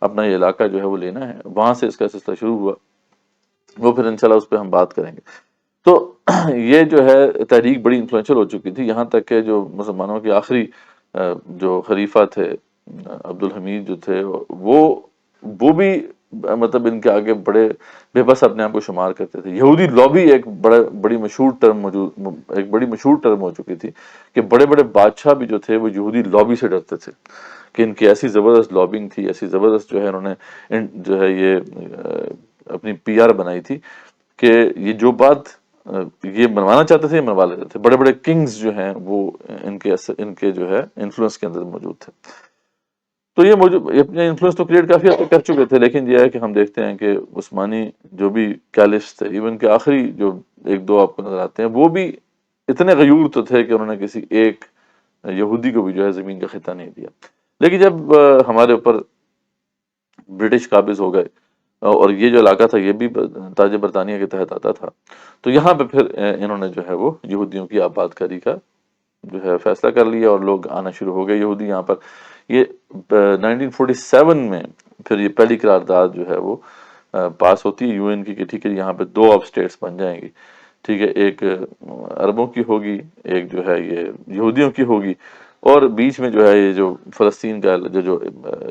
اپنا یہ علاقہ جو ہے وہ لینا ہے۔ وہاں سے اس کا سلسلہ شروع ہوا، وہ پھر انشاءاللہ اس پہ ہم بات کریں گے۔ تو یہ جو ہے تحریک بڑی انفلوئنشل ہو چکی تھی، یہاں تک کہ جو مسلمانوں کے آخری جو خلیفہ تھے عبد الحمید جو تھے، وہ بھی مطلب ان کے آگے بڑے بے بس اپنے آپ کو شمار کرتے تھے۔ یہودی لابی ایک بڑی مشہور ٹرم ایک بڑی مشہور ٹرم ہو چکی تھی کہ بڑے بڑے بادشاہ بھی جو تھے وہ یہودی لابی سے ڈرتے تھے، کہ ان کی ایسی زبردست لابنگ تھی، ایسی زبردست جو ہے انہوں نے جو ہے یہ اپنی پی آر بنائی تھی کہ یہ جو بات یہ منوانا چاہتے تھے یہ منوا لیتے تھے۔ بڑے بڑے کنگز جو ہیں وہ ان کے جو ہے انفلوئنس کے اندر موجود تھے۔ تو یہ اپنے انفلوئنس تو کریٹ کافی حد تک کر چکے تھے، لیکن یہ ہے کہ ہم دیکھتے ہیں کہ عثمانی جو بھی کیلفس تھے، ایون کہ آخری جو ایک دو آپ کو نظر آتے ہیں، وہ بھی اتنے غیور تو تھے کہ انہوں نے کسی ایک یہودی کو بھی جو ہے زمین کا خطہ نہیں دیا۔ لیکن جب ہمارے اوپر برٹش قابض ہو گئے اور یہ جو علاقہ تھا یہ بھی تاج برطانیہ کے تحت آتا تھا، تو یہاں پہ پھر انہوں نے جو ہے وہ یہودیوں کی آباد کاری کا جو ہے فیصلہ کر لیا، اور لوگ آنا شروع ہو گئے یہودی یہاں پر۔ یہ 1947 میں پھر یہ پہلی قرارداد جو ہے وہ پاس ہوتی ہے یو این کی کہ ٹھیک ہے یہاں پہ دو اب اسٹیٹس بن جائیں گی، ٹھیک ہے، ایک عربوں کی ہوگی، ایک جو ہے یہ یہودیوں کی ہوگی، اور بیچ میں جو ہے یہ جو فلسطین کا جو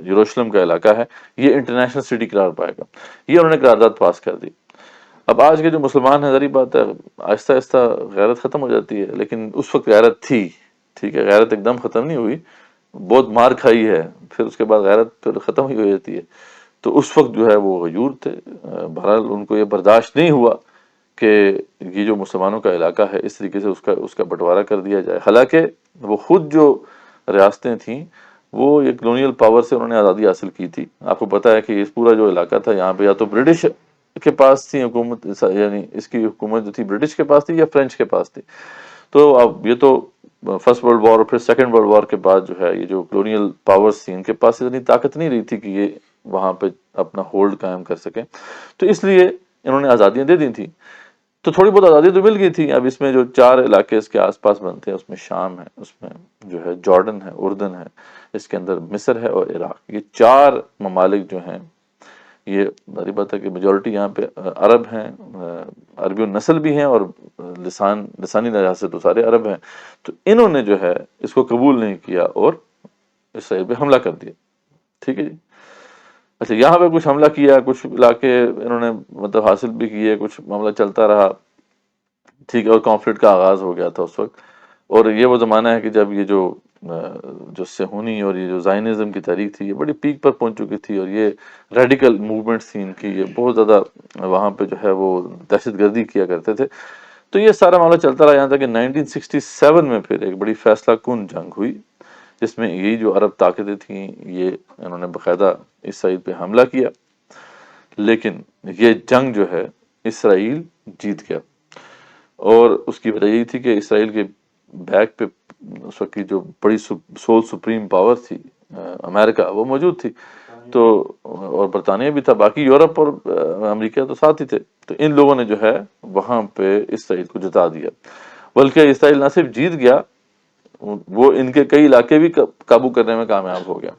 یروشلم کا علاقہ ہے یہ انٹرنیشنل سٹی قرار پائے گا۔ یہ انہوں نے قرارداد پاس کر دی۔ اب آج کے جو مسلمان ہیں، ظاہری بات ہے آہستہ آہستہ غیرت ختم ہو جاتی ہے، لیکن اس وقت غیرت تھی، ٹھیک ہے، غیرت ایک دم ختم نہیں ہوئی، بہت مار کھائی ہے، پھر اس کے بعد غیرت پھر ختم ہی ہو جاتی ہے۔ تو اس وقت جو ہے وہ غیور تھے، بہرحال ان کو یہ برداشت نہیں ہوا کہ یہ جو مسلمانوں کا علاقہ ہے اس طریقے سے اس کا بٹوارا کر دیا جائے، حالانکہ وہ خود جو ریاستیں تھیں وہ یہ کلونیل پاور سے انہوں نے آزادی حاصل کی تھی۔ آپ کو پتا ہے کہ اس پورا جو علاقہ تھا یہاں پہ یا تو برٹش کے پاس تھی حکومت، یعنی اس کی حکومت جو تھی برٹش کے پاس تھی یا فرینچ کے پاس تھی۔ تو اب یہ تو فرسٹ ورلڈ وار اور پھر سیکنڈ ورلڈ وار کے بعد جو ہے یہ جو کلونیل پاورز تھیں ان کے پاس اتنی طاقت نہیں رہی تھی کہ یہ وہاں پہ اپنا ہولڈ قائم کر سکیں، تو اس لیے انہوں نے آزادیاں دے دی تھیں۔ تو تھوڑی بہت آزادی تو مل گئی تھی۔ اب اس میں جو چار علاقے اس کے آس پاس بنتے ہیں، اس میں شام ہے، اس میں جو ہے جارڈن ہے، اردن ہے، اس کے اندر مصر ہے اور عراق، یہ چار ممالک جو ہیں یہ ظاہری بات ہے کہ میجورٹی یہاں پہ عرب ہیں، عربی النسل بھی ہیں، اور لسانی لحاظ سے تو سارے عرب ہیں۔ تو انہوں نے جو ہے اس کو قبول نہیں کیا اور اسرائیل پہ حملہ کر دیا، ٹھیک ہے جی۔ اچھا، یہاں پہ کچھ حملہ کیا، کچھ علاقے انہوں نے مطلب حاصل بھی کیے، کچھ معاملہ چلتا رہا، ٹھیک ہے، اور کانفلکٹ کا آغاز ہو گیا تھا اس وقت۔ اور یہ وہ زمانہ ہے کہ جب یہ جو صہیونی اور یہ جو زائنزم کی تحریک تھی یہ بڑی پیک پر پہنچ چکی تھی، اور یہ ریڈیکل موومنٹس تھی ان کی، یہ بہت زیادہ وہاں پہ جو ہے وہ دہشت گردی کیا کرتے تھے۔ تو یہ سارا معاملہ چلتا رہا یہاں تک کہ 1967 میں پھر ایک بڑی فیصلہ کن جنگ ہوئی، جس میں یہی جو عرب طاقتیں تھیں یہ انہوں نے باقاعدہ اسرائیل پہ حملہ کیا، لیکن یہ جنگ جو ہے اسرائیل جیت گیا۔ اور اس کی وجہ یہ تھی کہ اسرائیل کے بیک پہ اس وقت کی جو بڑی سول سپریم پاور تھی امریکہ، وہ موجود تھی، تو اور برطانیہ بھی تھا، باقی یورپ اور امریکہ تو ساتھ ہی تھے۔ تو ان لوگوں نے جو ہے وہاں پہ اسرائیل کو جتا دیا، بلکہ اسرائیل نہ صرف جیت گیا، وہ ان کے کئی علاقے بھی قابو کرنے میں کامیاب ہو گیا۔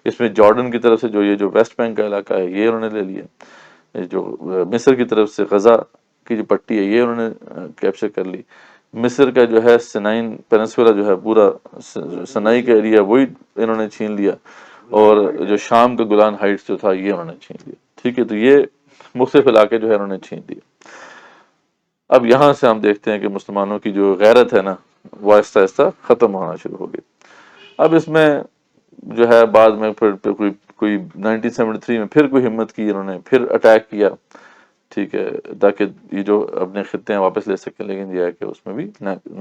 اس میں جارڈن کی طرف سے جو یہ جو ویسٹ بینک کا علاقہ ہے یہ انہوں نے لے لیا، جو مصر کی طرف سے غزہ کی جو پٹی ہے یہ انہوں نے کیپچر کر لی، مصر کا جو ہے سنائن پیننسولا جو ہے پورا سنائی کا ایریا وہی انہوں نے چھین لیا، اور جو شام کا گولان ہائٹس جو تھا یہ انہوں نے چھین لیا، ٹھیک ہے۔ تو یہ مختلف علاقے جو ہے انہوں نے چھین لیے۔ اب یہاں سے ہم دیکھتے ہیں کہ مسلمانوں کی جو غیرت ہے نا وہ آہستہ آہستہ ختم ہونا شروع ہو گئی۔ اب اس میں جو ہے بعد میں پھر کوئی 1973 میں پھر کوئی ہمت کی، انہوں نے پھر اٹیک کیا، ٹھیک ہے، تاکہ یہ جو اپنے خطے ہیں واپس لے سکیں، لیکن یہ ہے کہ اس میں بھی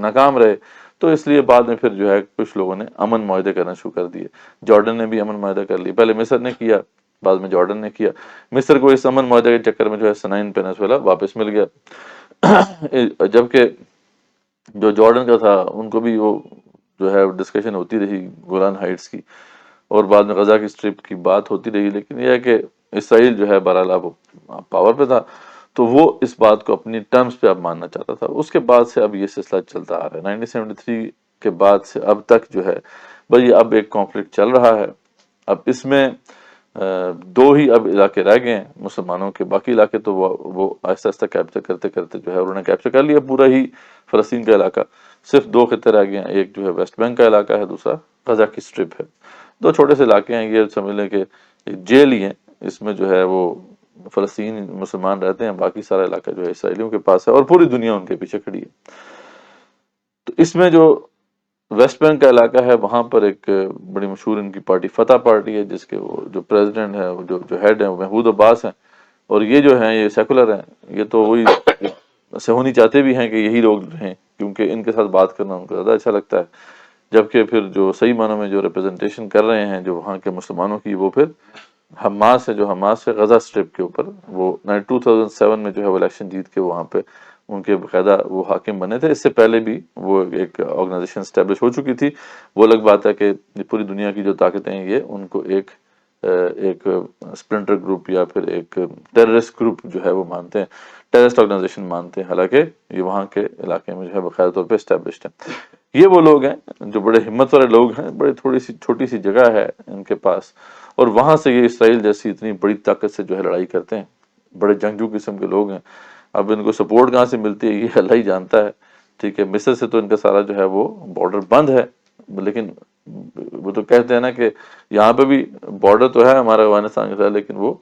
ناکام رہے۔ تو اس لیے بعد میں پھر جو ہے کچھ لوگوں نے امن معاہدے کرنا شروع کر دیے۔ جارڈن نے بھی امن معاہدہ کر لی، پہلے مصر نے کیا، بعد میں جارڈن نے کیا۔ مصر کو اس امن معاہدے کے چکر میں جو ہے سنائن پینسولا واپس مل گیا، جبکہ جو جارڈن کا تھا ان کو بھی وہ جو ہے ڈسکشن ہوتی رہی گولان ہائٹس کی، اور بعد میں غزہ کی اسٹرپ کی بات ہوتی رہی، لیکن یہ ہے کہ اسرائیل جو ہے بہرحال اب پاور پہ تھا، تو وہ اس بات کو اپنی ٹرمز پہ اب ماننا چاہتا تھا۔ اس کے بعد سے اب یہ سلسلہ چلتا آ رہا ہے، 1973 کے بعد سے اب تک جو ہے بھئی اب ایک کانفلکٹ چل رہا ہے۔ اب اس میں دو ہی اب علاقے رہ گئے ہیں مسلمانوں کے، باقی علاقے تو وہ آہستہ آہستہ کیپچر کرتے کرتے جو ہے انہوں نے کیپچر کر لیا پورا ہی فلسطین کا علاقہ۔ صرف دو خطے رہ گئے ہیں، ایک جو ہے ویسٹ بینک کا علاقہ ہے، دوسرا غزہ کی اسٹرپ ہے۔ دو چھوٹے سے علاقے ہیں، یہ سمجھ لیں کہ جیل ہی ہیں، اس میں جو ہے وہ فلسطین مسلمان رہتے ہیں، باقی سارا علاقہ جو ہے اسرائیلیوں کے پاس ہے، اور پوری دنیا ان کے پیچھے کھڑی ہے۔ تو اس میں جو ویسٹ بینک کا علاقہ ہے وہاں پر ایک بڑی مشہور ان کی پارٹی فتح پارٹی ہے، جس کے وہ جو پریزیڈنٹ ہے، وہ جو ہیڈ ہیں وہ محمود عباس ہیں، اور یہ جو ہیں یہ سیکولر ہیں، یہ تو وہی سہونی چاہتے بھی ہیں کہ یہی لوگ رہیں، کیونکہ ان کے ساتھ بات کرنا ان کو زیادہ اچھا لگتا ہے۔ جبکہ پھر جو صحیح معنوں میں جو ریپرزنٹیشن کر رہے ہیں جو وہاں کے مسلمانوں کی، وہ پھر حماس ہے، جو حماس ہے غزہ اسٹرپ کے اوپر، وہ 2007 میں جو ہے وہ الیکشن جیت کے وہاں پہ ان کے باقاعدہ وہ حاکم بنے تھے۔ اس سے پہلے بھی وہ ایک آرگنائزیشن اسٹیبلش ہو چکی تھی۔ وہ الگ بات ہے کہ پوری دنیا کی جو طاقتیں ہیں یہ ان کو ایک اسپلنٹر گروپ یا پھر ایک ٹیررسٹ گروپ جو ہے وہ مانتے ہیں، ٹیررسٹ آرگنائزیشن مانتے ہیں، حالانکہ یہ وہاں کے علاقے میں جو ہے باقاعدہ طور پہ اسٹیبلشڈ ہیں۔ یہ وہ لوگ ہیں جو بڑے ہمت والے لوگ ہیں، بڑے تھوڑی سی چھوٹی سی جگہ ہے ان کے پاس، اور وہاں سے یہ اسرائیل جیسی اتنی بڑی طاقت سے جو ہے لڑائی کرتے ہیں۔ بڑے جنگجو قسم کے لوگ ہیں۔ اب ان کو سپورٹ کہاں سے ملتی ہے یہ اللہ ہی جانتا ہے، ٹھیک ہے۔ مصر سے تو ان کا سارا جو ہے وہ بارڈر بند ہے، لیکن وہ تو کہتے ہیں نا کہ یہاں پہ بھی بارڈر تو ہے ہمارا افغانستان کے ساتھ، لیکن وہ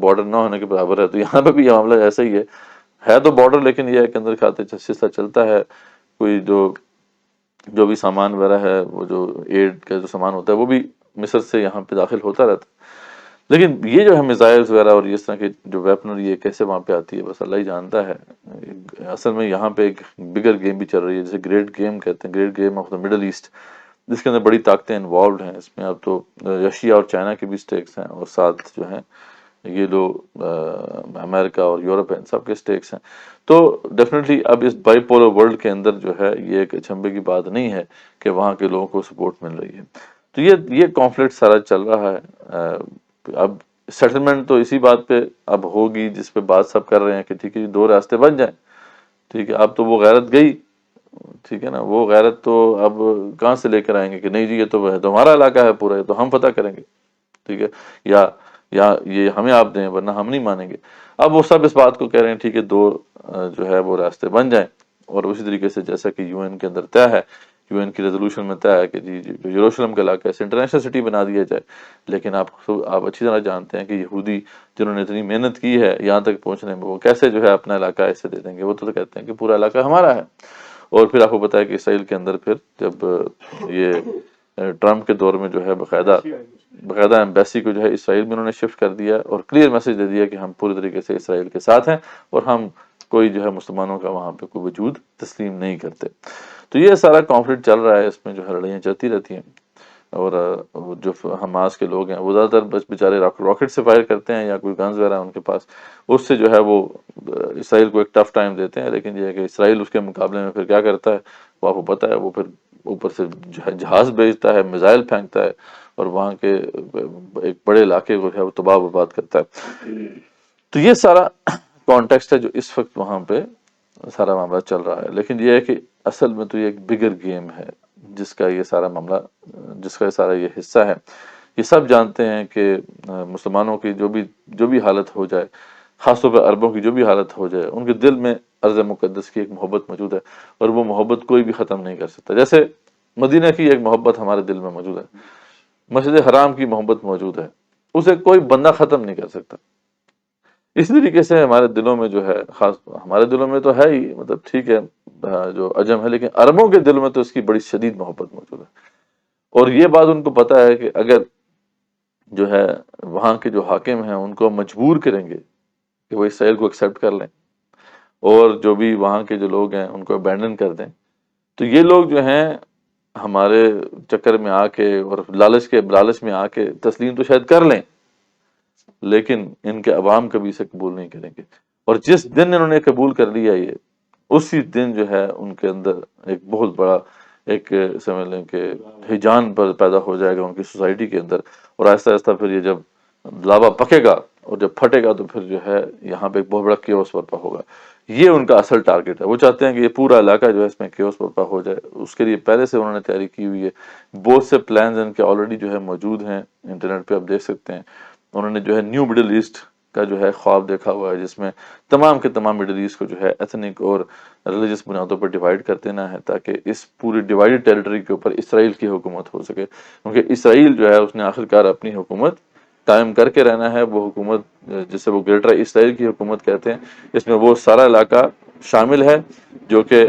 بارڈر نہ ہونے کے برابر ہے۔ تو یہاں پہ بھی یہ معاملہ ایسا ہی ہے تو بارڈر، لیکن یہ ہے کہ اندر کھاتے سلسلہ چلتا ہے۔ کوئی جو بھی سامان وغیرہ ہے، وہ جو ایڈ کا جو سامان ہوتا ہے وہ بھی مصر سے یہاں پہ داخل ہوتا رہتا ہے، لیکن یہ جو ہے میزائلز وغیرہ اور اس طرح کے جو ویپنری یہ کیسے وہاں پہ آتی ہے بس اللہ ہی جانتا ہے۔ اصل میں یہاں پہ ایک بگر گیم بھی چل رہی ہے، جسے گریٹ گیم کہتے ہیں، great game of the Middle East, جس کے اندر بڑی طاقتیں انوالوڈ ہیں۔ اس میں اب تو رشیا اور چائنا کے بھی سٹیکس ہیں، اور ساتھ جو ہیں یہ لو امریکہ اور یورپ ہیں، سب کے سٹیکس ہیں۔ تو ڈیفینیٹلی اب اس بائی پولر ورلڈ کے اندر جو ہے یہ ایک اچنبے کی بات نہیں ہے کہ وہاں کے لوگوں کو سپورٹ مل رہی ہے۔ تو یہ کانفلکٹ سارا چل رہا ہے۔ اب سیٹلمنٹ تو اسی بات پہ اب ہوگی جس پہ بات سب کر رہے ہیں کہ ٹھیک ہے دو راستے بن جائیں، ٹھیک ہے۔ اب تو وہ غیرت گئی، ٹھیک ہے نا، وہ غیرت تو اب کہاں سے لے کر آئیں گے کہ نہیں جی یہ تو ہمارا علاقہ ہے پورا، یہ تو ہم فتح کریں گے، ٹھیک ہے، یا یہ ہمیں آپ دیں ورنہ ہم نہیں مانیں گے۔ اب وہ سب اس بات کو کہہ رہے ہیں ٹھیک ہے دو جو ہے وہ راستے بن جائیں، اور اسی طریقے سے جیسا کہ یو این کے اندر طے ہے، یو این کی ریزولوشن میں طے ہے کہ جی جو یروشلم کا علاقہ ہے انٹرنیشنل سٹی بنا دیا جائے۔ لیکن آپ اچھی طرح جانتے ہیں کہ یہودی جنہوں نے اتنی محنت کی ہے یہاں تک پہنچنے میں، وہ کیسے جو ہے اپنا علاقہ ایسے دے دیں گے؟ وہ تو کہتے ہیں کہ پورا علاقہ ہمارا ہے۔ اور پھر آپ کو پتا ہے کہ اسرائیل کے اندر پھر جب یہ ٹرمپ کے دور میں جو ہے باقاعدہ ایمبیسی کو جو ہے اسرائیل میں انہوں نے شفٹ کر دیا، اور کلیئر میسج دے دیا کہ ہم پوری طریقے سے اسرائیل کے ساتھ ہیں، اور ہم کوئی جو ہے مسلمانوں کا وہاں پہ کوئی وجود تسلیم نہیں کرتے۔ تو یہ سارا کانفلکٹ چل رہا ہے، اس میں جو ہے لڑائیاں چلتی رہتی ہیں، اور جو حماس کے لوگ ہیں وہ زیادہ تر بس بیچارے راکٹ سے فائر کرتے ہیں، یا کوئی گنز وغیرہ ان کے پاس، اس سے جو ہے وہ اسرائیل کو ایک ٹف ٹائم دیتے ہیں۔ لیکن یہ ہے کہ اسرائیل اس کے مقابلے میں پھر کیا کرتا ہے وہ آپ کو پتہ ہے، وہ پھر اوپر سے جہاز بھیجتا ہے، میزائل پھینکتا ہے، اور وہاں کے ایک بڑے علاقے کو ہے وہ تباہ برباد کرتا ہے۔ تو یہ سارا کانٹیکسٹ ہے جو اس وقت وہاں پہ سارا معاملہ چل رہا ہے۔ لیکن یہ ہے کہ اصل میں تو یہ ایک بگر گیم ہے جس کا یہ سارا معاملہ، جس کا سارا یہ حصہ ہے۔ یہ سب جانتے ہیں کہ مسلمانوں کی جو بھی حالت ہو جائے، خاص طور پہ عربوں کی جو بھی حالت ہو جائے، ان کے دل میں ارض مقدس کی ایک محبت موجود ہے، اور وہ محبت کوئی بھی ختم نہیں کر سکتا۔ جیسے مدینہ کی ایک محبت ہمارے دل میں موجود ہے، مسجد حرام کی محبت موجود ہے، اسے کوئی بندہ ختم نہیں کر سکتا۔ اسی طریقے سے ہمارے دلوں میں جو ہے، خاص ہمارے دلوں میں تو ہے ہی، مطلب ٹھیک ہے جو عجم ہے، لیکن عربوں کے دل میں تو اس کی بڑی شدید محبت موجود ہے۔ اور یہ بات ان کو پتہ ہے کہ اگر جو ہے وہاں کے جو حاکم ہیں ان کو مجبور کریں گے کہ وہ اسرائیل کو ایکسیپٹ کر لیں اور جو بھی وہاں کے جو لوگ ہیں ان کو ابینڈن کر دیں. تو یہ لوگ جو ہیں ہمارے چکر میں آ کے اور لالچ میں آ کے تسلیم تو شاید کر لیں، لیکن ان کے عوام کبھی اسے قبول نہیں کریں گے. اور جس دن انہوں نے قبول کر لیا یہ، اسی دن جو ہے ان کے اندر ایک بہت بڑا ایک سمجھ لیں کہ ہیجان پر پیدا ہو جائے گا ان کی سوسائٹی کے اندر. اور آہستہ آہستہ پھر یہ جب لاوا پکے گا اور جب پھٹے گا تو پھر جو ہے یہاں پہ ایک بہت بڑا کیوس برپا ہوگا. یہ ان کا اصل ٹارگٹ ہے. وہ چاہتے ہیں کہ یہ پورا علاقہ جو ہے اس میں کیوس برپا ہو جائے. اس کے لیے پہلے سے انہوں نے تیاری کی ہوئی ہے. بہت سے پلانز ان کے آلریڈی جو ہے موجود ہیں، انٹرنیٹ پہ آپ دیکھ سکتے ہیں. انہوں نے جو ہے نیو مڈل ایسٹ کا جو ہے خواب دیکھا ہوا ہے، جس میں تمام کے تمام مڈل ایسٹ کو جو ہے ایتھنک اور ریلیجس بنیادوں پر ڈیوائیڈ کر دینا ہے، تاکہ اس پوری ڈیوائیڈ ٹیریٹری کے اوپر اسرائیل کی حکومت ہو سکے. کیونکہ اسرائیل جو ہے اس نے آخرکار اپنی حکومت قائم کر کے رہنا ہے. وہ حکومت جسے وہ گریٹر اسرائیل کی حکومت کہتے ہیں، اس میں وہ سارا علاقہ شامل ہے جو کہ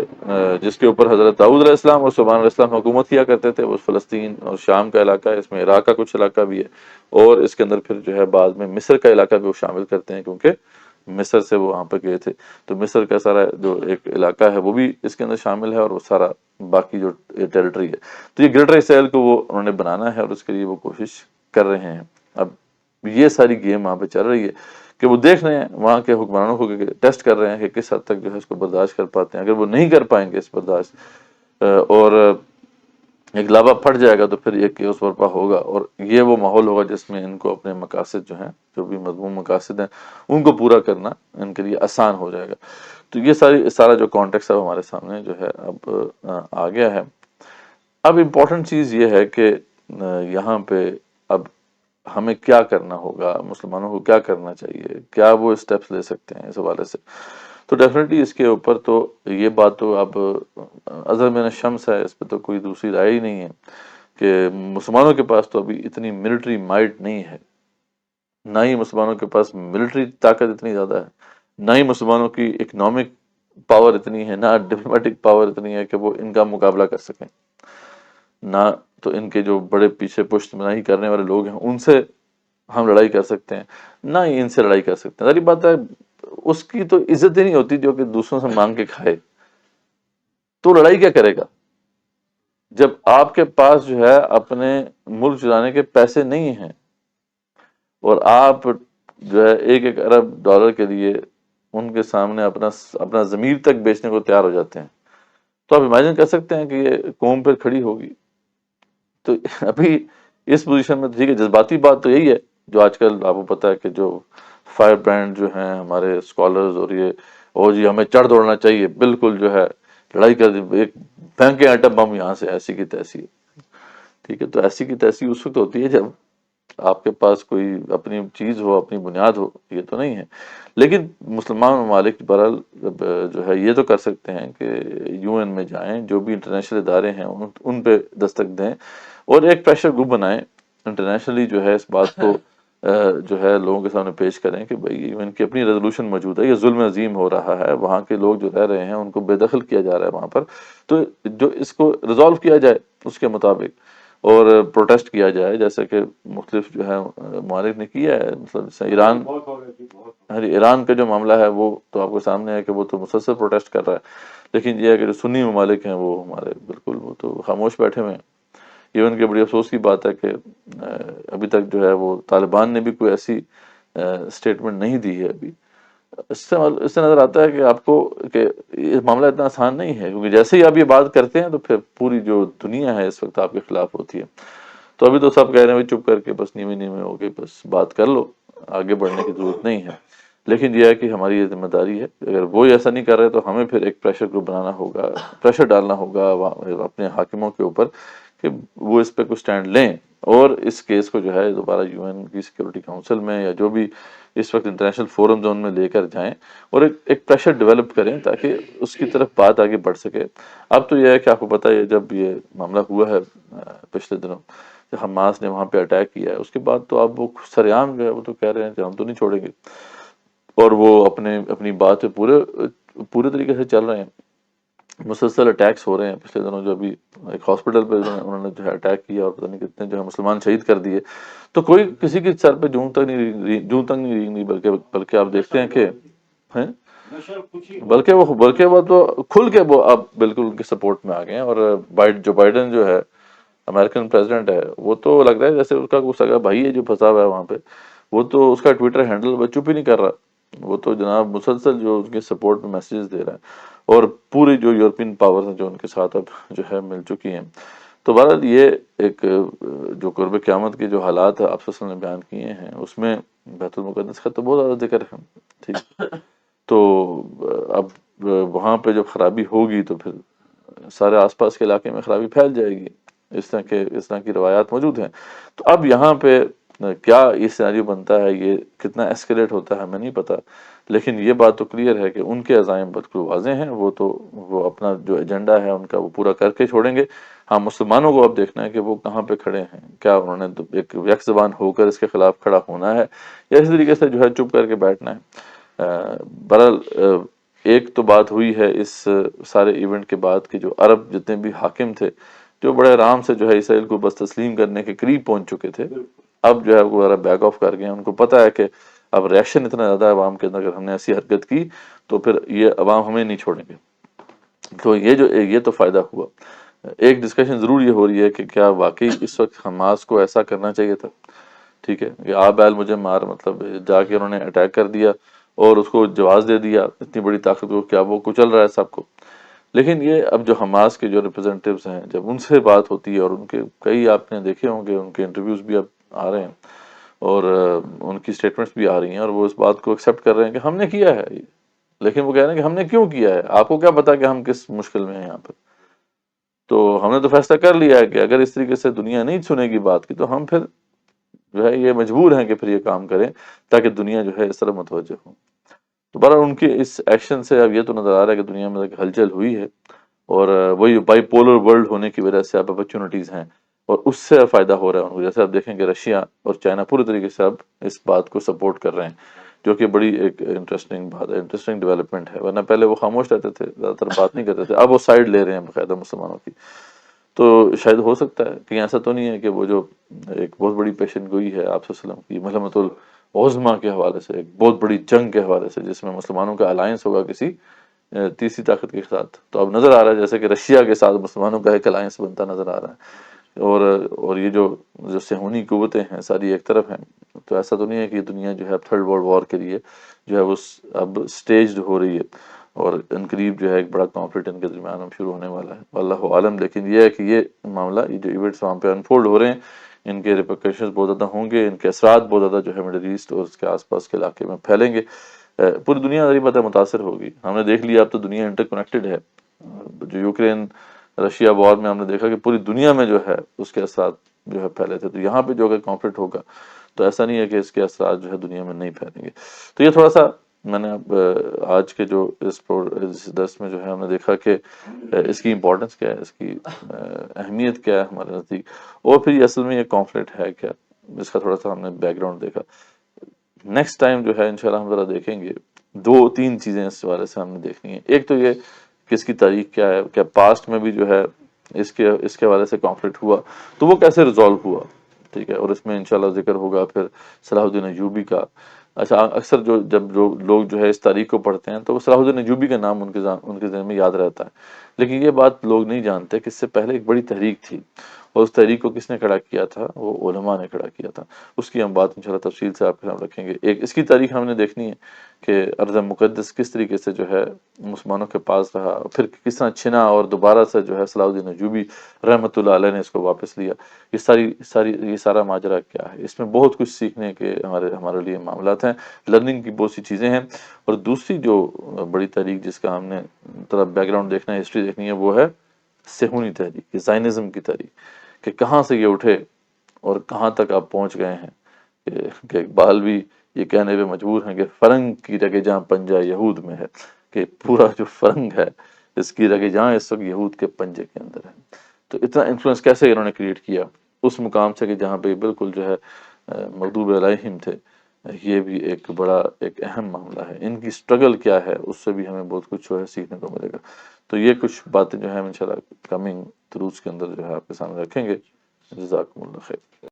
جس کے اوپر حضرت داؤد علیہ السلام اور سلیمان علیہ السلام حکومت کیا کرتے تھے. وہ فلسطین اور شام کا علاقہ ہے، اس میں عراق کا کچھ علاقہ بھی ہے، اور اس کے اندر پھر جو ہے بعد میں مصر کا علاقہ بھی وہ شامل کرتے ہیں، کیونکہ مصر سے وہ وہاں پہ گئے تھے. تو مصر کا سارا جو ایک علاقہ ہے وہ بھی اس کے اندر شامل ہے، اور وہ سارا باقی جو ٹیریٹری ہے. تو یہ گریٹر اسرائیل کو وہ انہوں نے بنانا ہے، اور اس کے لیے وہ کوشش کر رہے ہیں. اب یہ ساری گیم وہاں پہ چل رہی ہے کہ وہ دیکھ رہے ہیں وہاں کے حکمرانوں کو، ٹیسٹ کر رہے ہیں کہ کس حد تک جو ہے اس کو برداشت کر پاتے ہیں. اگر وہ نہیں کر پائیں گے اس برداشت اور ایک لابا پھٹ جائے گا، تو پھر یہ کیوس برپا ہوگا. اور یہ وہ ماحول ہوگا جس میں ان کو اپنے مقاصد جو ہیں، جو بھی مضمون مقاصد ہیں، ان کو پورا کرنا ان کے لیے آسان ہو جائے گا. تو یہ سارا جو کانٹیکس ہے ہمارے سامنے جو ہے اب آ گیا ہے. اب امپورٹنٹ چیز یہ ہے کہ یہاں پہ اب ہمیں کیا کرنا ہوگا، مسلمانوں کو کیا کرنا چاہیے، کیا وہ اسٹیپس لے سکتے ہیں اس حوالے سے. تو ڈیفینیٹلی اس کے اوپر تو یہ بات تو اب اظہر من الشمس ہے، اس پہ تو کوئی دوسری رائے ہی نہیں ہے کہ مسلمانوں کے پاس تو ابھی اتنی ملٹری مائٹ نہیں ہے، نہ ہی مسلمانوں کے پاس ملٹری طاقت اتنی زیادہ ہے، نہ ہی مسلمانوں کی اکنامک پاور اتنی ہے، نہ ڈپلومیٹک پاور اتنی ہے کہ وہ ان کا مقابلہ کر سکیں. نہ تو ان کے جو بڑے پیچھے پشت مناہی کرنے والے لوگ ہیں ان سے ہم لڑائی کر سکتے ہیں، نہ ہی ان سے لڑائی کر سکتے ہیں. ظاہر بات ہے اس کی تو عزت ہی نہیں ہوتی جو کہ دوسروں سے مانگ کے کھائے. تو لڑائی کیا کرے گا جب آپ کے پاس جو ہے اپنے ملک چلانے کے پیسے نہیں ہیں، اور آپ جو ہے ایک ارب ڈالر کے لیے ان کے سامنے اپنا ضمیر تک بیچنے کو تیار ہو جاتے ہیں. تو آپ امیجن کر سکتے ہیں کہ یہ قوم پہ کھڑی ہوگی. تو ابھی اس پوزیشن میں ٹھیک ہے، جذباتی بات تو یہی ہے جو آج کل آپ کو پتہ ہے کہ جو فائر برانڈ جو ہیں ہمارے اسکالرز اور یہ جی ہمیں چڑھ دوڑنا چاہیے، بالکل جو ہے لڑائی کر دی، ایک پھینکے ایٹم بم یہاں سے ایسی کی تیسی. ٹھیک ہے، تو ایسی کی تیسی اس وقت ہوتی ہے جب آپ کے پاس کوئی اپنی چیز ہو، اپنی بنیاد ہو. یہ تو نہیں ہے. لیکن مسلمان ممالک برحال جو ہے یہ تو کر سکتے ہیں کہ یو این میں جائیں، جو بھی انٹرنیشنل ادارے ہیں ان پہ دستک دیں، اور ایک پریشر گروپ بنائیں انٹرنیشنلی، جو ہے اس بات کو جو ہے لوگوں کے سامنے پیش کریں کہ بھئی ایون کی اپنی ریزولوشن موجود ہے، یہ ظلم عظیم ہو رہا ہے، وہاں کے لوگ جو رہ رہے ہیں ان کو بے دخل کیا جا رہا ہے وہاں پر. تو جو اس کو ریزالو کیا جائے اس کے مطابق، اور پروٹیسٹ کیا جائے جیسے کہ مختلف جو ہے ممالک نے کیا ہے. مطلب ایران کا جو معاملہ ہے وہ تو آپ کے سامنے ہے کہ وہ تو مسلسل پروٹیسٹ کر رہا ہے. لیکن یہ ہے کہ جو سنی ممالک ہیں وہ ہمارے بالکل وہ تو خاموش بیٹھے ہوئے ہیں. ایون کہ بڑی افسوس کی بات ہے کہ ابھی تک جو ہے وہ طالبان نے بھی کوئی ایسی اسٹیٹمنٹ نہیں دی ہے ابھی. اس سے نظر آتا ہے کہ آپ کو کہ یہ معاملہ اتنا آسان نہیں ہے، کیونکہ جیسے ہی آپ یہ بات کرتے ہیں تو پھر پوری جو دنیا ہے اس وقت آپ کے خلاف ہوتی ہے. تو ابھی تو سب کہہ رہے ہیں چپ کر کے بس نیوے نیوے ہو کے بس بات کر لو، آگے بڑھنے کی ضرورت نہیں ہے. لیکن یہ ہے کہ ہماری یہ ذمہ داری ہے، اگر وہ ایسا نہیں کر رہے تو ہمیں پھر ایک پریشر گروپ بنانا ہوگا، پریشر ڈالنا ہوگا اپنے حاکموں کے اوپر کہ وہ اس پہ کچھ سٹینڈ لیں، اور اس کیس کو جو ہے دوبارہ یو این کی سیکورٹی کونسل میں یا جو بھی اس وقت انٹرنیشنل فورم زون میں لے کر جائیں، اور ایک پریشر ڈیولپ کریں تاکہ اس کی طرف بات آگے بڑھ سکے. اب تو یہ ہے کہ آپ کو پتہ ہے جب یہ معاملہ ہوا ہے پچھلے دنوں حماس نے وہاں پہ اٹیک کیا ہے، اس کے بعد تو اب وہ سریعان جو ہے وہ تو کہہ رہے ہیں کہ ہم تو نہیں چھوڑیں گے، اور وہ اپنی بات پہ پورے طریقے سے چل رہے ہیں. مسلسل اٹیکس ہو رہے ہیں پچھلے دنوں، جو ابھی ایک ہاسپٹل پہ انہوں نے جو ہے اٹیک کیا اور پتہ نہیں کتنے جو ہے مسلمان شہید کر دیے، تو کوئی کسی کے سر پہ جوں تک نہیں رینگ، بلکہ آپ دیکھتے ہیں کہ ہیں، بلکہ وہ تو کھل کے وہ اب بالکل ان کے سپورٹ میں آ گئے ہیں۔ اور جو بائیڈن جو ہے امریکن پریزیڈنٹ ہے، وہ تو لگ رہا ہے جیسے اس کا کوئی سگا بھائی ہے جو پھنسا ہوا ہے وہاں پہ، وہ تو اس کا ٹویٹر ہینڈل وہ چپ ہی نہیں کر رہا، وہ تو جناب مسلسل جو اس کے سپورٹ میں میسیجز دے رہا ہے، اور پوری جو یورپین پاورز ہیں جو ان کے ساتھ اب جو ہے مل چکی ہیں۔ تو بہرحال یہ ایک جو قرب قیامت کے جو حالات آپ صلی اللہ علیہ وسلم نے بیان کیے ہیں، اس میں بیت المقدس کا تو بہت زیادہ ذکر ہے، ٹھیک۔ تو اب وہاں پہ جب خرابی ہوگی تو پھر سارے آس پاس کے علاقے میں خرابی پھیل جائے گی، اس طرح کی روایات موجود ہیں۔ تو اب یہاں پہ کیا یہ سیناریو بنتا ہے، یہ کتنا ایسکیلیٹ ہوتا ہے ہمیں نہیں پتا، لیکن یہ بات تو کلیئر ہے کہ ان کے عزائم بالکل واضح ہیں، وہ اپنا جو ایجنڈا ہے ان کا وہ پورا کر کے چھوڑیں گے۔ ہاں، مسلمانوں کو اب دیکھنا ہے کہ وہ کہاں پہ کھڑے ہیں، کیا انہوں نے ایک یک زبان ہو کر اس کے خلاف کھڑا ہونا ہے، یا اسی طریقے سے جو ہے چپ کر کے بیٹھنا ہے۔ بہرحال ایک تو بات ہوئی ہے اس سارے ایونٹ کے بعد کہ جو عرب جتنے بھی حاکم تھے، جو بڑے آرام سے جو ہے اسرائیل کو بس تسلیم کرنے کے قریب پہنچ چکے تھے، اب جو ہے وہ ذرا بیک آف کر گئے ہیں۔ ان کو پتا ہے کہ اب ریئیکشن اتنا زیادہ ہے عوام کے اندر، اگر ہم نے ایسی حرکت کی تو پھر یہ عوام ہمیں نہیں چھوڑیں گے۔ تو یہ تو فائدہ ہوا۔ ایک ڈسکشن ضرور یہ ہو رہی ہے کہ کیا واقعی اس وقت حماس کو ایسا کرنا چاہیے تھا، ٹھیک ہے، کہ آ بیل مجھے مار، مطلب جا کے انہوں نے اٹیک کر دیا اور اس کو جواز دے دیا اتنی بڑی طاقت کو، کیا وہ کچل رہا ہے سب کو۔ لیکن یہ اب جو حماس کے جو ریپرزنٹیوز ہیں، جب ان سے بات ہوتی ہے، اور ان کے کئی آپ نے دیکھے ہوں گے، ان کے انٹرویوز بھی اب آ رہے ہیں اور ان کی سٹیٹمنٹس بھی آ رہی ہیں، اور وہ اس بات کو ایکسیپٹ کر رہے ہیں کہ ہم نے کیا ہے یہ، لیکن وہ کہہ رہے ہیں کہ ہم نے کیوں کیا ہے، آپ کو کیا پتا کہ ہم کس مشکل میں ہیں یہاں پہ۔ تو ہم نے تو فیصلہ کر لیا ہے کہ اگر اس طریقے سے دنیا نہیں سنے گی بات کی، تو ہم پھر جو ہے یہ مجبور ہیں کہ پھر یہ کام کریں تاکہ دنیا جو ہے اس طرح متوجہ ہو۔ تو بہرحال ان کے اس ایکشن سے اب یہ تو نظر آ رہا ہے کہ دنیا میں ایک ہلچل ہوئی ہے، اور وہی بائی پولر ورلڈ ہونے کی وجہ سے اب اپرچونٹیز ہیں، اور اس سے فائدہ ہو رہا ہے ان کو۔ جیسے آپ دیکھیں کہ رشیا اور چائنا پورے طریقے سے اب اس بات کو سپورٹ کر رہے ہیں، جو کہ بڑی ایک انٹرسٹنگ بات ہے، انٹرسٹنگ ڈیولپمنٹ ہے، ورنہ پہلے وہ خاموش رہتے تھے، زیادہ تر بات نہیں کرتے تھے، اب وہ سائیڈ لے رہے ہیں باقاعدہ مسلمانوں کی۔ تو شاید ہو سکتا ہے کہ ایسا تو نہیں ہے کہ وہ جو ایک بہت بڑی پیشن گوئی ہے آپ صلی اللہ علیہ وسلم کی ملحمۃ العظمیٰ کے حوالے سے، ایک بہت بڑی جنگ کے حوالے سے جس میں مسلمانوں کا الائنس ہوگا کسی تیسری طاقت کے ساتھ، تو اب نظر آ رہا ہے جیسے کہ رشیا کے ساتھ مسلمانوں کا ایک الائنس بنتا نظر آ رہا ہے، اور یہ جو صہیونی قوتیں ہیں ساری ایک طرف ہیں۔ تو ایسا تو نہیں ہے کہ یہ دنیا جو ہے اب تھرڈ ورلڈ وار کے لیے جو ہے وہ اب سٹیجڈ ہو رہی ہے، اور ان قریب جو ہے ایک بڑا کانفلکٹ ان کے درمیان اب شروع ہونے والا ہے، واللہ عالم۔ لیکن یہ ہے کہ یہ معاملہ، یہ جو ایونٹس وہاں پہ انفولڈ ہو رہے ہیں، ان کے ریپرکشنز بہت زیادہ ہوں گے، ان کے اثرات بہت زیادہ جو ہے مڈل ایسٹ اور اس کے آس پاس کے علاقے میں پھیلیں گے۔ پوری دنیا ذریعہ بات متاثر ہوگی۔ ہم نے دیکھ لیا اب تو دنیا انٹر کنیکٹڈ ہے، جو یوکرین رشیا وار میں ہم نے دیکھا کہ پوری دنیا میں جو ہے اس کے اثرات جو ہے پھیلے تھے، تو یہاں پہ جو اگر کانفلکٹ ہوگا تو ایسا نہیں ہے کہ اس کے اثرات جو ہے دنیا میں نہیں پھیلیں گے۔ تو یہ تھوڑا سا میں نے اب آج کے جو اس درس میں جو ہے ہم نے دیکھا کہ اس کی امپورٹنس کیا ہے، اس کی اہمیت کیا ہے ہمارے نزدیک، اور پھر یہ اصل میں یہ کانفلکٹ ہے کیا، اس کا تھوڑا سا ہم نے بیک گراؤنڈ دیکھا۔ نیکسٹ ٹائم جو ہے انشاءاللہ ہم ذرا دیکھیں گے، دو تین چیزیں اس حوالے سے ہم نے دیکھنی ہیں۔ ایک تو یہ کہ اس کی تاریخ کیا ہے، کیا پاسٹ میں بھی جو ہے اس کے حوالے سے کانفلکٹ ہوا تو وہ کیسے ریزالو ہوا، ٹھیک ہے، اور اس میں انشاءاللہ ذکر ہوگا پھر صلاح الدین ایوبی کا۔ اچھا، اکثر جب لوگ جو ہے اس تاریخ کو پڑھتے ہیں تو وہ صلاح الدین ایوبی کا نام ان کے ذہن میں یاد رہتا ہے، لیکن یہ بات لوگ نہیں جانتے کہ اس سے پہلے ایک بڑی تحریک تھی، اور اس تحریک کو کس نے کھڑا کیا تھا، وہ علماء نے کھڑا کیا تھا۔ اس کی ہم بات انشاءاللہ تفصیل سے آپ کے سامنے رکھیں گے۔ ایک اس کی تاریخ ہم نے دیکھنی ہے کہ ارض مقدس کس طریقے سے جو ہے مسلمانوں کے پاس رہا، پھر کس طرح چھنا اور دوبارہ سے جو ہے صلاح الدین ایوبی رحمۃ اللہ علیہ نے اس کو واپس لیا۔ یہ سارا ماجرا کیا ہے، اس میں بہت کچھ سیکھنے کے ہمارے لیے معاملات ہیں، لرننگ کی بہت سی چیزیں ہیں۔ اور دوسری جو بڑی تاریخ جس کا ہم نے طرف بیک گراؤنڈ دیکھنا ہے، ہسٹری دیکھنی ہے، وہ ہے صہیونی تحریک، زائنزم کی تاریخ، کہ کہاں سے یہ اٹھے اور کہاں تک آپ پہنچ گئے ہیں، کہ اقبال بھی یہ کہنے پہ مجبور ہیں کہ فرنگ کی رگے جہاں پنجہ یہود میں ہے، کہ پورا جو فرنگ ہے اس کی رگے جہاں اس وقت یہود کے پنجے کے اندر ہے۔ تو اتنا انفلوئنس کیسے انہوں نے کریٹ کیا اس مقام سے کہ جہاں پہ بالکل جو ہے مغضوب علیہم تھے، یہ بھی ایک بڑا ایک اہم معاملہ ہے، ان کی سٹرگل کیا ہے اس سے بھی ہمیں بہت کچھ جو ہے سیکھنے کو ملے گا۔ تو یہ کچھ باتیں جو ہیں ہم انشاءاللہ کمنگ دروس کے اندر جو ہے آپ کے سامنے رکھیں گے۔ جزاکم اللہ خیر۔